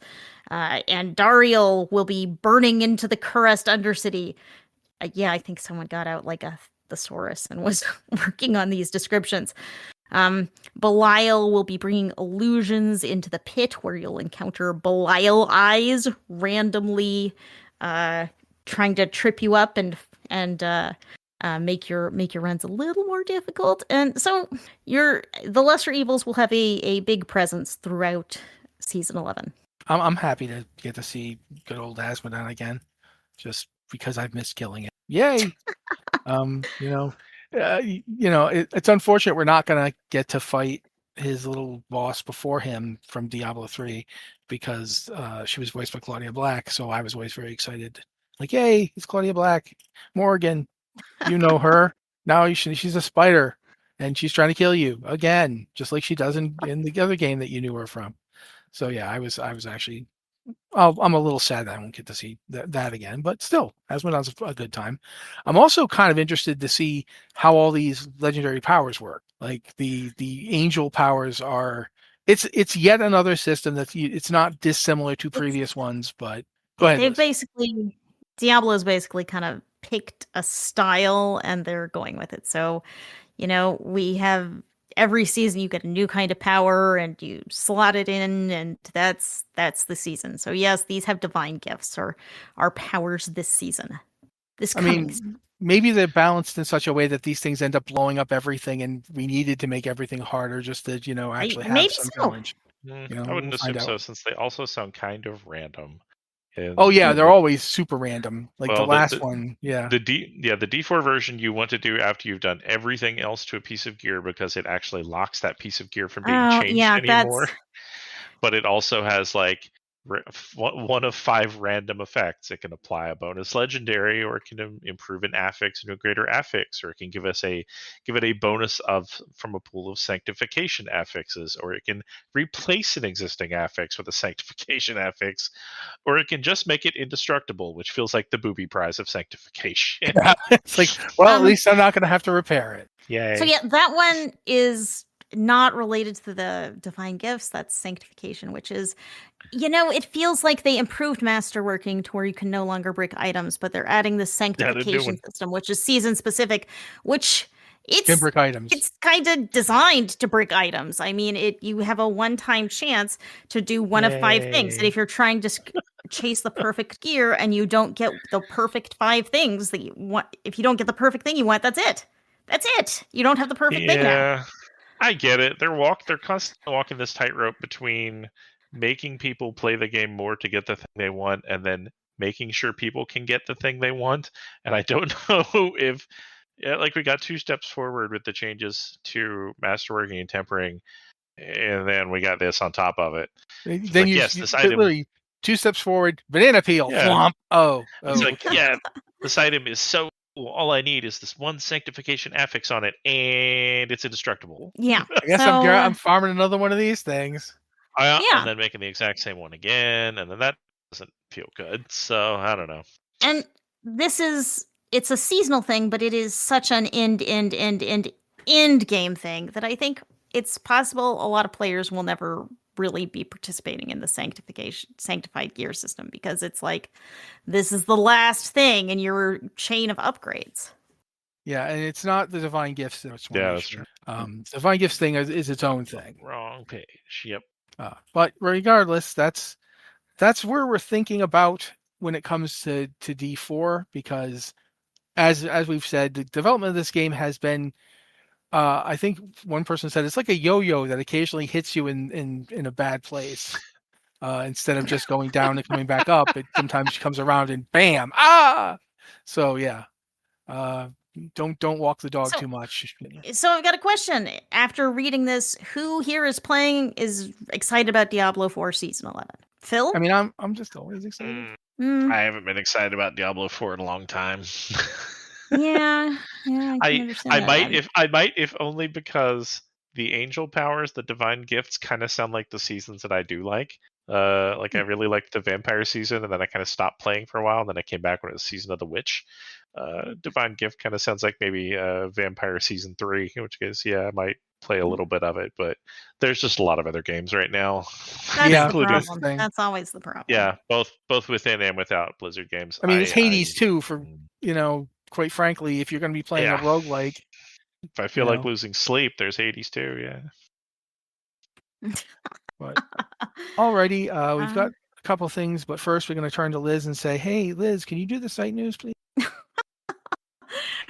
and Dariel will be burning into the Kurest Undercity. Yeah, I think someone got out like a thesaurus and was working on these descriptions. Belial will be bringing illusions into the pit, where you'll encounter Belial eyes randomly trying to trip you up and make your runs a little more difficult. And so the lesser evils will have a big presence throughout season 11. I'm happy to get to see good old Asmodon again, just because I've missed killing it. Yay! It's unfortunate we're not gonna get to fight his little boss before him from Diablo 3 because she was voiced by Claudia Black. So I was always very excited. Like, yay, it's Claudia Black. Morgan, you know her. Now she's a spider, and she's trying to kill you again, just like she does in the other game that you knew her from. So yeah, I was actually. I'm a little sad that I won't get to see that again, but still, Asmodon's a good time. I'm also kind of interested to see how all these legendary powers work. Like the angel powers are. It's yet another system it's not dissimilar to previous ones, but go ahead. Diablo's basically kind of picked a style and they're going with it. So, we have every season you get a new kind of power and you slot it in, and that's the season. So yes, these have divine gifts or are powers this season. Maybe they're balanced in such a way that these things end up blowing up everything, and we needed to make everything harder just to actually have some challenge. I wouldn't assume so, since they also sound kind of random. They're always super random. Like the last one, yeah. The D4 version you want to do after you've done everything else to a piece of gear, because it actually locks that piece of gear from being changed anymore. But it also has like one of 5 random effects. It can apply a bonus legendary, or it can improve an affix into a greater affix, or it can give it a bonus from a pool of sanctification affixes, or it can replace an existing affix with a sanctification affix, or it can just make it indestructible, which feels like the booby prize of sanctification. Yeah, it's like, well, at least I'm not going to have to repair it. Yay. So yeah, that one is not related to the divine gifts. That's sanctification, which is, it feels like they improved masterworking to where you can no longer break items, but they're adding the sanctification system, which is season specific, which can break items. It's kind of designed to break items. I mean, you have a one-time chance to do one of 5 things, and if you're trying to chase the perfect gear and you don't get the perfect 5 things that you want, if you don't get the perfect thing you want, that's it. That's it. You don't have the perfect thing now. I get it. They're constantly walking this tightrope between making people play the game more to get the thing they want, and then making sure people can get the thing they want. And I don't know if, we got 2 steps forward with the changes to masterworking and tempering, and then we got this on top of it. Then this item 2 steps forward, banana peel, flomp. It's like, this item is so cool. All I need is this one sanctification affix on it, and it's indestructible. Yeah. I guess I'm farming another one of these things. And then making the exact same one again, and then that doesn't feel good. So I don't know. And it's a seasonal thing, but it is such an end game thing that I think it's possible a lot of players will never really be participating in the sanctified gear system, because it's like, this is the last thing in your chain of upgrades. Yeah, and it's not the divine gifts that's one Yeah, that's issue. true. Divine gifts thing is its own thing. Wrong page. Yep. But regardless, that's where we're thinking about when it comes to D4, because as we've said, the development of this game has been. I think one person said it's like a yo-yo that occasionally hits you in a bad place. Instead of just going down and coming back up, it sometimes comes around and bam, ah. So yeah, don't walk the dog So- too much. So I've got a question. After reading this, who here is excited about Diablo 4 Season 11? Phil? I mean, I'm just always excited. I haven't been excited about Diablo 4 in a long time. Yeah, I can understand I that. might if only because the angel powers, the divine gifts, kind of sound like the seasons that I do like. Like I really liked the vampire season, and then I kind of stopped playing for a while. And then I came back when it was season of the witch. Divine gift kind of sounds like maybe vampire season 3, in which case, yeah, I might play a little bit of it. But there's just a lot of other games right now, That's Yeah, the including that's the problem. thing. That's always the problem. yeah, both within and without Blizzard games. I mean, it's Hades too. For quite frankly, if you're going to be playing Yeah. a roguelike, If I feel like know. losing sleep, there's Hades too. Yeah. but alrighty, we've got a couple things, but first we're going to turn to Liz and say, "Hey, Liz, can you do the site news, please?"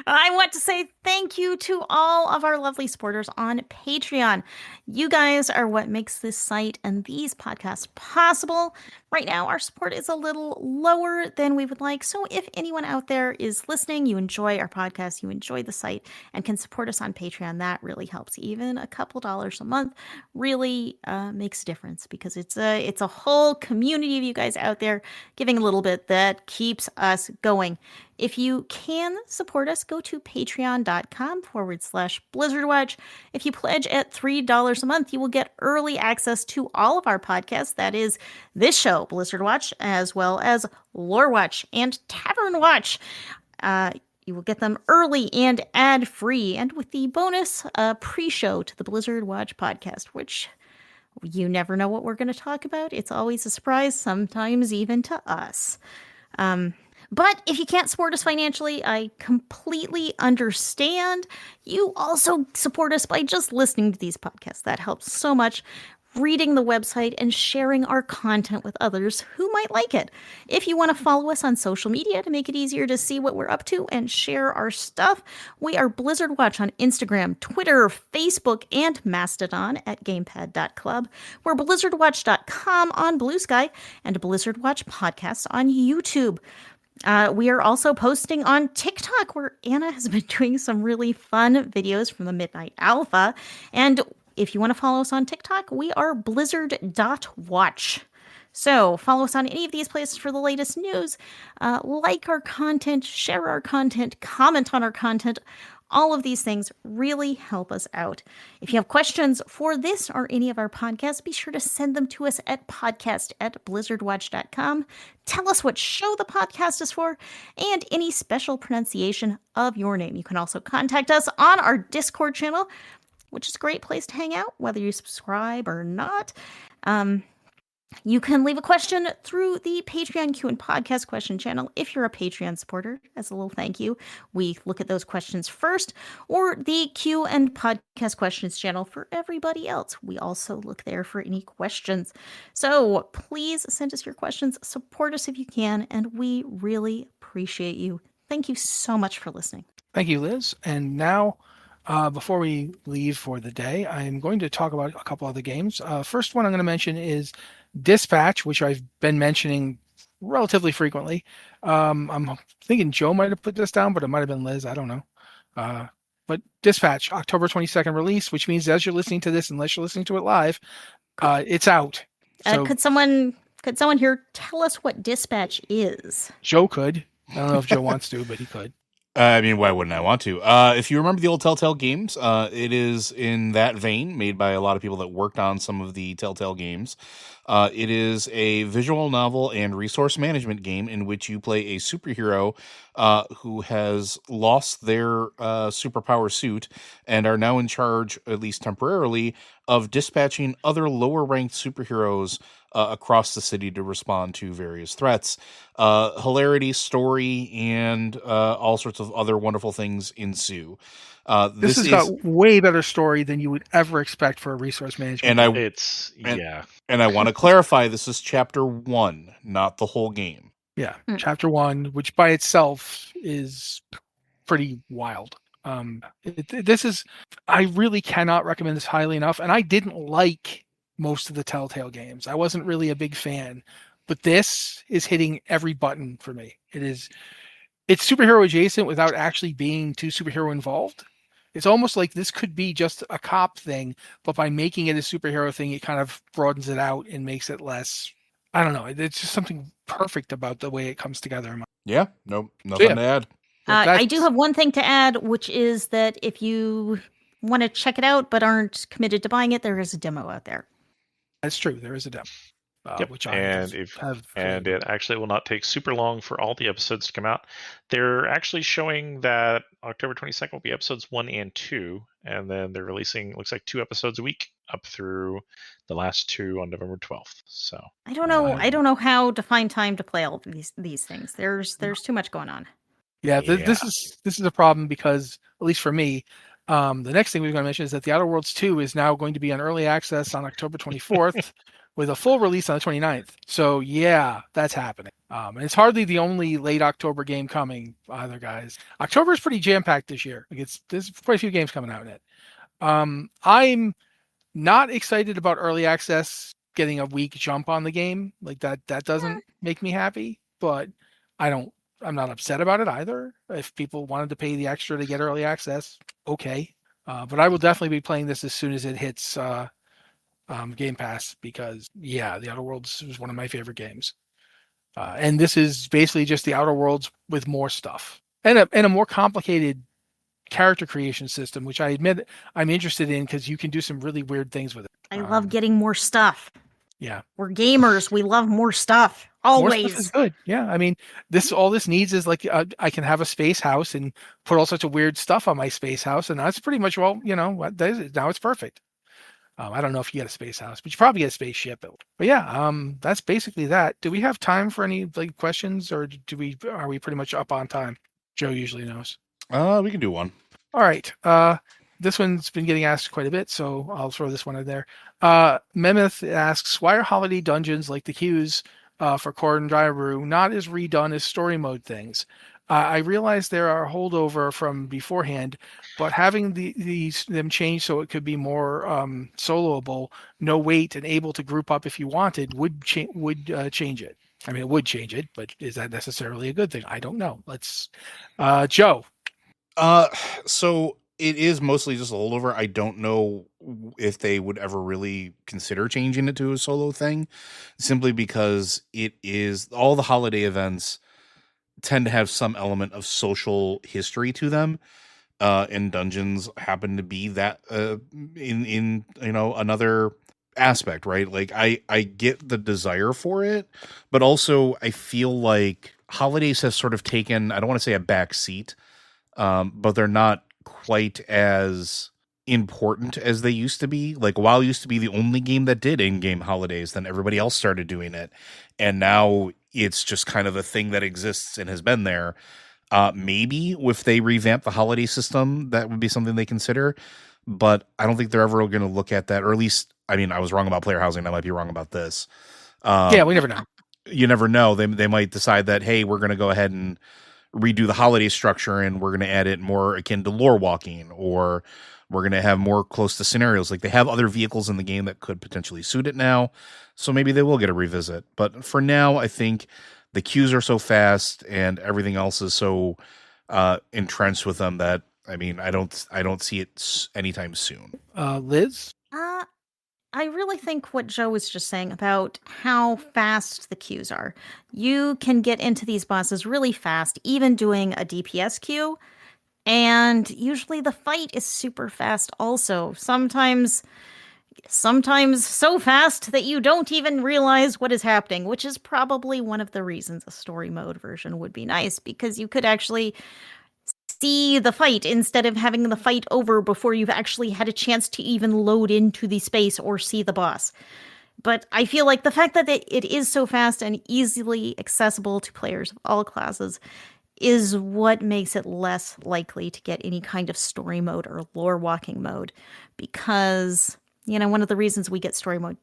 I want to say thank you to all of our lovely supporters on Patreon. You guys are what makes this site and these podcasts possible. Right now, our support is a little lower than we would like. So if anyone out there is listening, you enjoy our podcast, you enjoy the site, and can support us on Patreon, that really helps. Even a couple dollars a month really makes a difference, because it's a whole community of you guys out there giving a little bit that keeps us going. If you can support us, go to patreon.com/BlizzardWatch. If you pledge at $3 a month, you will get early access to all of our podcasts. That is this show, Blizzard Watch, as well as Lore Watch and Tavern Watch. You will get them early and ad-free, and with the bonus pre-show to the Blizzard Watch podcast, which you never know what we're going to talk about. It's always a surprise, sometimes even to us. But if you can't support us financially, I completely understand. You also support us by just listening to these podcasts. That helps so much. Reading the website and sharing our content with others who might like it. If you want to follow us on social media to make it easier to see what we're up to and share our stuff, we are Blizzard Watch on Instagram, Twitter, Facebook, and Mastodon at gamepad.club. We're blizzardwatch.com on Blue Sky, and Blizzard Watch Podcast on YouTube. We are also posting on TikTok, where Anna has been doing some really fun videos from the Midnight Alpha. And if you want to follow us on TikTok, we are blizzard.watch. So follow us on any of these places for the latest news. Like our content, share our content, comment on our content. All of these things really help us out. If you have questions for this or any of our podcasts, be sure to send them to us at podcast@blizzardwatch.com. Tell us what show the podcast is for and any special pronunciation of your name. You can also contact us on our Discord channel, which is a great place to hang out, whether you subscribe or not. You can leave a question through the Patreon Q and Podcast question channel if you're a Patreon supporter. As a little thank you, we look at those questions first, or the Q and Podcast questions channel for everybody else. We also look there for any questions. So please send us your questions, support us if you can, and we really appreciate you. Thank you so much for listening. Thank you, Liz. And now, before we leave for the day, I'm going to talk about a couple other games. First one I'm going to mention is Dispatch, which I've been mentioning relatively frequently. I'm thinking Joe might have put this down, but it might have been Liz. I don't know. But Dispatch, October 22nd release, which means as you're listening to this, unless you're listening to it live, it's out. So Could someone here tell us what Dispatch is? Joe could. I don't know if Joe wants to, but he could. I mean, why wouldn't I want to? If you remember the old Telltale games, it is in that vein, made by a lot of people that worked on some of the Telltale games. It is a visual novel and resource management game in which you play a superhero who has lost their superpower suit and are now in charge, at least temporarily, of dispatching other lower ranked superheroes across the city to respond to various threats. Hilarity, story, and all sorts of other wonderful things ensue. This has got way better story than you would ever expect for a resource management. And game. And I want to clarify, this is chapter 1, not the whole game. Yeah, chapter 1, which by itself is pretty wild. This is, I really cannot recommend this highly enough. And I didn't like most of the Telltale games. I wasn't really a big fan, but this is hitting every button for me. It's superhero adjacent without actually being too superhero involved. It's almost like this could be just a cop thing, but by making it a superhero thing, it kind of broadens it out and makes it less, I don't know. It's just something perfect about the way it comes together. Yeah, nope, nothing to add. I do have one thing to add, which is that if you want to check it out but aren't committed to buying it, there is a demo out there. That's true. There is a demo. Which I have it actually will not take super long for all the episodes to come out. They're actually showing that October 22nd will be episodes 1 and 2, and then they're releasing, looks like 2 episodes a week up through the last 2 on November 12th. So I don't know how to find time to play all of these things. There's too much going on. Yeah, this is a problem because, at least for me, the next thing we're going to mention is that The Outer Worlds 2 is now going to be on early access on October 24th. With a full release on the 29th. So, yeah, that's happening. And it's hardly the only late October game coming either, guys. October is pretty jam-packed this year. There's quite a few games coming out in it. I'm not excited about early access getting a week jump on the game. Like that doesn't make me happy, but I'm not upset about it either. If people wanted to pay the extra to get early access, okay. But I will definitely be playing this as soon as it hits Game Pass because The Outer Worlds is one of my favorite games, and this is basically just The Outer Worlds with more stuff and a more complicated character creation system, which I admit I'm interested in because you can do some really weird things with it. I love getting more stuff. Yeah, we're gamers. We love more stuff. Always. More stuff is good. Yeah, I mean, all this needs is like I can have a space house and put all sorts of weird stuff on my space house, and that's pretty much now it's perfect. I don't know if you get a space house, but you probably get a spaceship. But yeah, that's basically that. Do we have time for any questions, or are we pretty much up on time? Joe usually knows. We can do one. All right. This one's been getting asked quite a bit, so I'll throw this one in there. Memeth asks, why are holiday dungeons like the queues for Cordon Dryru not as redone as story mode things? I realize there are holdover from beforehand, but having them change so it could be more soloable, no wait, and able to group up if you wanted would change it. I mean, it would change it, but is that necessarily a good thing? I don't know. Let's, Joe. So it is mostly just a holdover. I don't know if they would ever really consider changing it to a solo thing, simply because it is all the holiday events tend to have some element of social history to them, and dungeons happen to be that in another aspect, right? Like I get the desire for it, but also I feel like holidays have sort of taken, I don't want to say a back seat, but they're not quite as important as they used to be. Like WoW used to be the only game that did in-game holidays, then everybody else started doing it, and now it's just kind of a thing that exists and has been there. Maybe if they revamp the holiday system, that would be something they consider, but I don't think they're ever going to look at that, or at least, I mean, I was wrong about player housing. I might be wrong about this. Yeah, we never know. You never know. They might decide that, hey, we're going to go ahead and redo the holiday structure and we're going to add it more akin to lore walking, or we're going to have more close to scenarios. Like they have other vehicles in the game that could potentially suit it now. So maybe they will get a revisit. But for now, I think the queues are so fast and everything else is so entrenched with them that, I mean, I don't see it anytime soon. Liz? I really think what Joe was just saying about how fast the queues are. You can get into these bosses really fast, even doing a DPS queue. And usually the fight is super fast also. Sometimes sometimes so fast that you don't even realize what is happening, which is probably one of the reasons a story mode version would be nice, because you could actually see the fight instead of having the fight over before you've actually had a chance to even load into the space or see the boss. But I feel like the fact that it is so fast and easily accessible to players of all classes is what makes it less likely to get any kind of story mode or lore walking mode. Because, one of the reasons we get story mode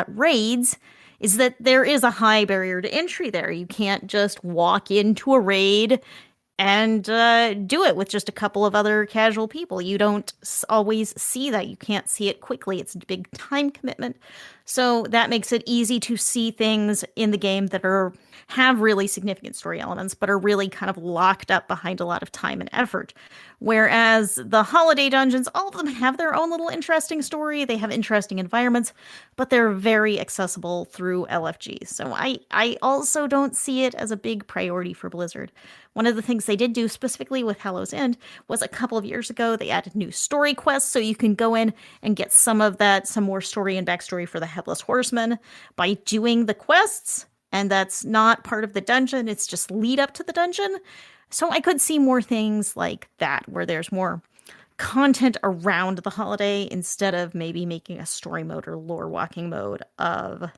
raids is that there is a high barrier to entry there. You can't just walk into a raid and do it with just a couple of other casual people. You don't always see that. You can't see it quickly. It's a big time commitment. So that makes it easy to see things in the game that have really significant story elements, but are really kind of locked up behind a lot of time and effort. Whereas the holiday dungeons, all of them have their own little interesting story. They have interesting environments, but they're very accessible through LFG. So I also don't see it as a big priority for Blizzard. One of the things they did do specifically with Hallow's End was a couple of years ago, they added new story quests, so you can go in and get some more story and backstory for the Headless Horseman by doing the quests. And that's not part of the dungeon, it's just lead up to the dungeon. So I could see more things like that, where there's more content around the holiday instead of maybe making a story mode or lore walking mode of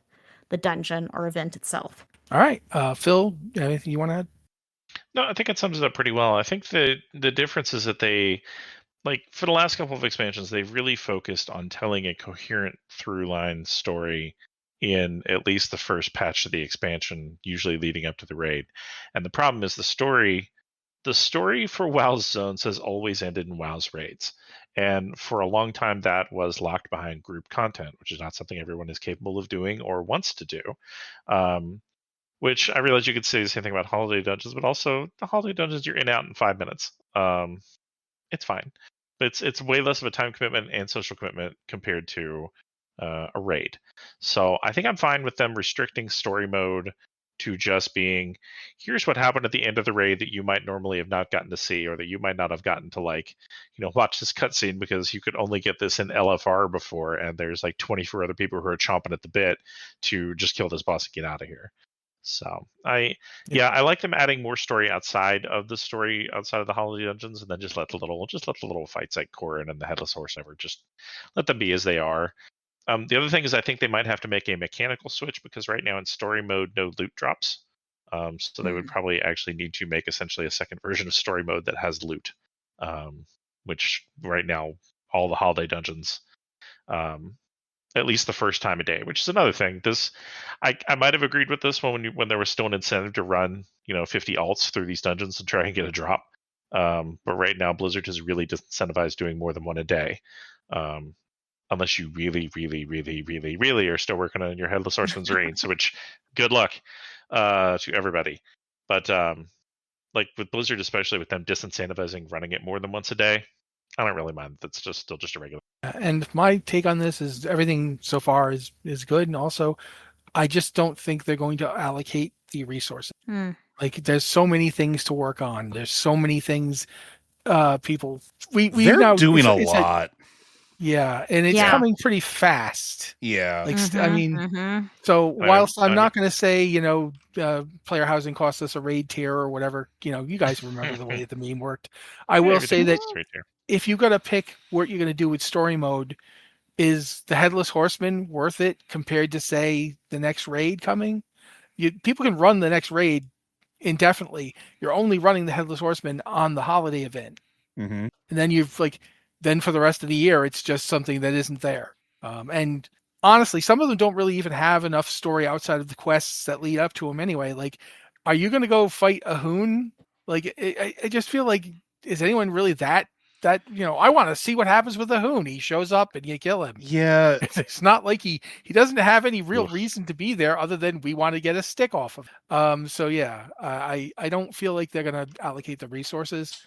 the dungeon or event itself. All right. Phil, anything you want to add? No, I think it sums it up pretty well. I think the difference is that they, like, for the last couple of expansions, they've really focused on telling a coherent through line story in at least the first patch of the expansion, usually leading up to the raid. And the problem is the story for WoW's zones has always ended in WoW's raids. And for a long time, that was locked behind group content, which is not something everyone is capable of doing or wants to do. Which I realize you could say the same thing about holiday dungeons, but also the holiday dungeons, you're in and out in 5 minutes. It's fine. But it's way less of a time commitment and social commitment compared to a raid. So I think I'm fine with them restricting story mode to just being, here's what happened at the end of the raid that you might normally have not gotten to see, or that you might not have gotten to, like, watch this cutscene because you could only get this in LFR before, and there's like 24 other people who are chomping at the bit to just kill this boss and get out of here. So I like them adding more story outside of the holiday dungeons, and then just let the little fights like Corrin and the Headless Horse ever just let them be as they are. The other thing is I think they might have to make a mechanical switch, because right now in story mode no loot drops. So they would probably actually need to make essentially a second version of story mode that has loot, which right now all the holiday dungeons. At least the first time a day, which is another thing. I might have agreed with this when there was still an incentive to run 50 alts through these dungeons and try and get a drop. But right now Blizzard has really disincentivized doing more than one a day, unless you really, really, really, really, really are still working on your Headless Horseman's reign. So which good luck to everybody. But like with Blizzard, especially with them disincentivizing running it more than once a day, I don't really mind. That's still just a regular. And my take on this is everything so far is good, and also I just don't think they're going to allocate the resources. Like, there's so many things to work on. There's so many things. They're doing a lot. Yeah, and it's coming pretty fast. Yeah. Like, I mean, so whilst I'm not going to say, player housing costs us a raid tier or whatever, you guys remember the way the meme worked. I will say that if you got to pick what you're going to do with story mode, is the Headless Horseman worth it compared to, say, the next raid coming? People can run the next raid indefinitely. You're only running the Headless Horseman on the holiday event. Mm-hmm. And then then for the rest of the year, it's just something that isn't there. And honestly, some of them don't really even have enough story outside of the quests that lead up to them anyway. Like, are you going to go fight a Hoon? Like, I just feel like, is anyone really that I want to see what happens with the Hoon. He shows up and you kill him. Yeah. It's not like he doesn't have any real reason to be there other than we want to get a stick off of him. So yeah, I don't feel like they're going to allocate the resources.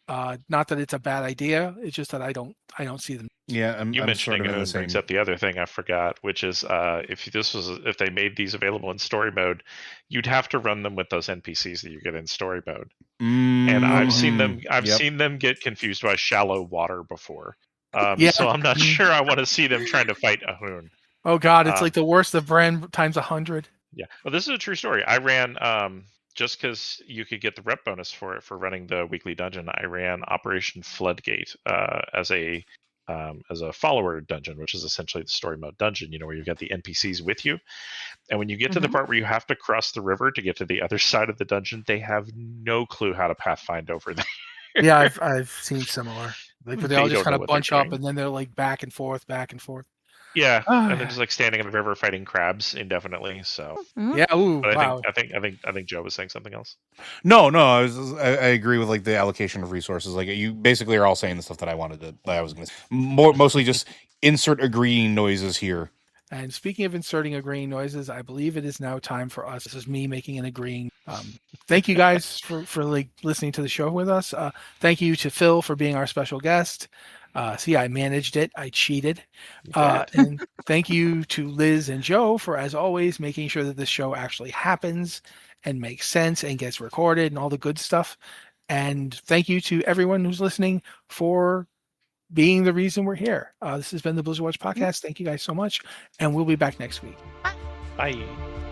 Not that it's a bad idea. It's just that I don't see them. Yeah, you mentioning Hoon brings up the other thing I forgot, which is if they made these available in story mode, you'd have to run them with those NPCs that you get in story mode. And I've seen them get confused by shallow water before. Yeah. So I'm not sure I want to see them trying to fight a Hoon. Oh God, it's Um, like the worst of Bran times 100. Yeah. Well, this is a true story. I ran just because you could get the rep bonus for it for running the weekly dungeon. I ran Operation Floodgate as a follower dungeon, which is essentially the story mode dungeon. Where you've got the NPCs with you, and when you get to the Mhm. part where you have to cross the river to get to the other side of the dungeon, they have no clue how to pathfind over there. Yeah, I've seen similar. Like, but they all They just don't kind know of what they're bunch up, doing. and then they're like back and forth, back and forth. Yeah, Ah, and they're just like standing in the river fighting crabs indefinitely. So, Mhm. yeah. Ooh, but wow. I think Joe was saying something else. No, I agree with like the allocation of resources. Like you basically are all saying the stuff that I was going to say. Mostly just insert agreeing noises here. And speaking of inserting agreeing noises, I believe it is now time for us. This is me making an agreeing. Thank you guys for like listening to the show with us. Thank you to Phil for being our special guest. See, I managed it. I cheated. And thank you to Liz and Joe for, as always, making sure that this show actually happens and makes sense and gets recorded and all the good stuff. And thank you to everyone who's listening for being the reason we're here. This has been the Blizzard Watch podcast. Thank you guys so much, and we'll be back next week. Bye.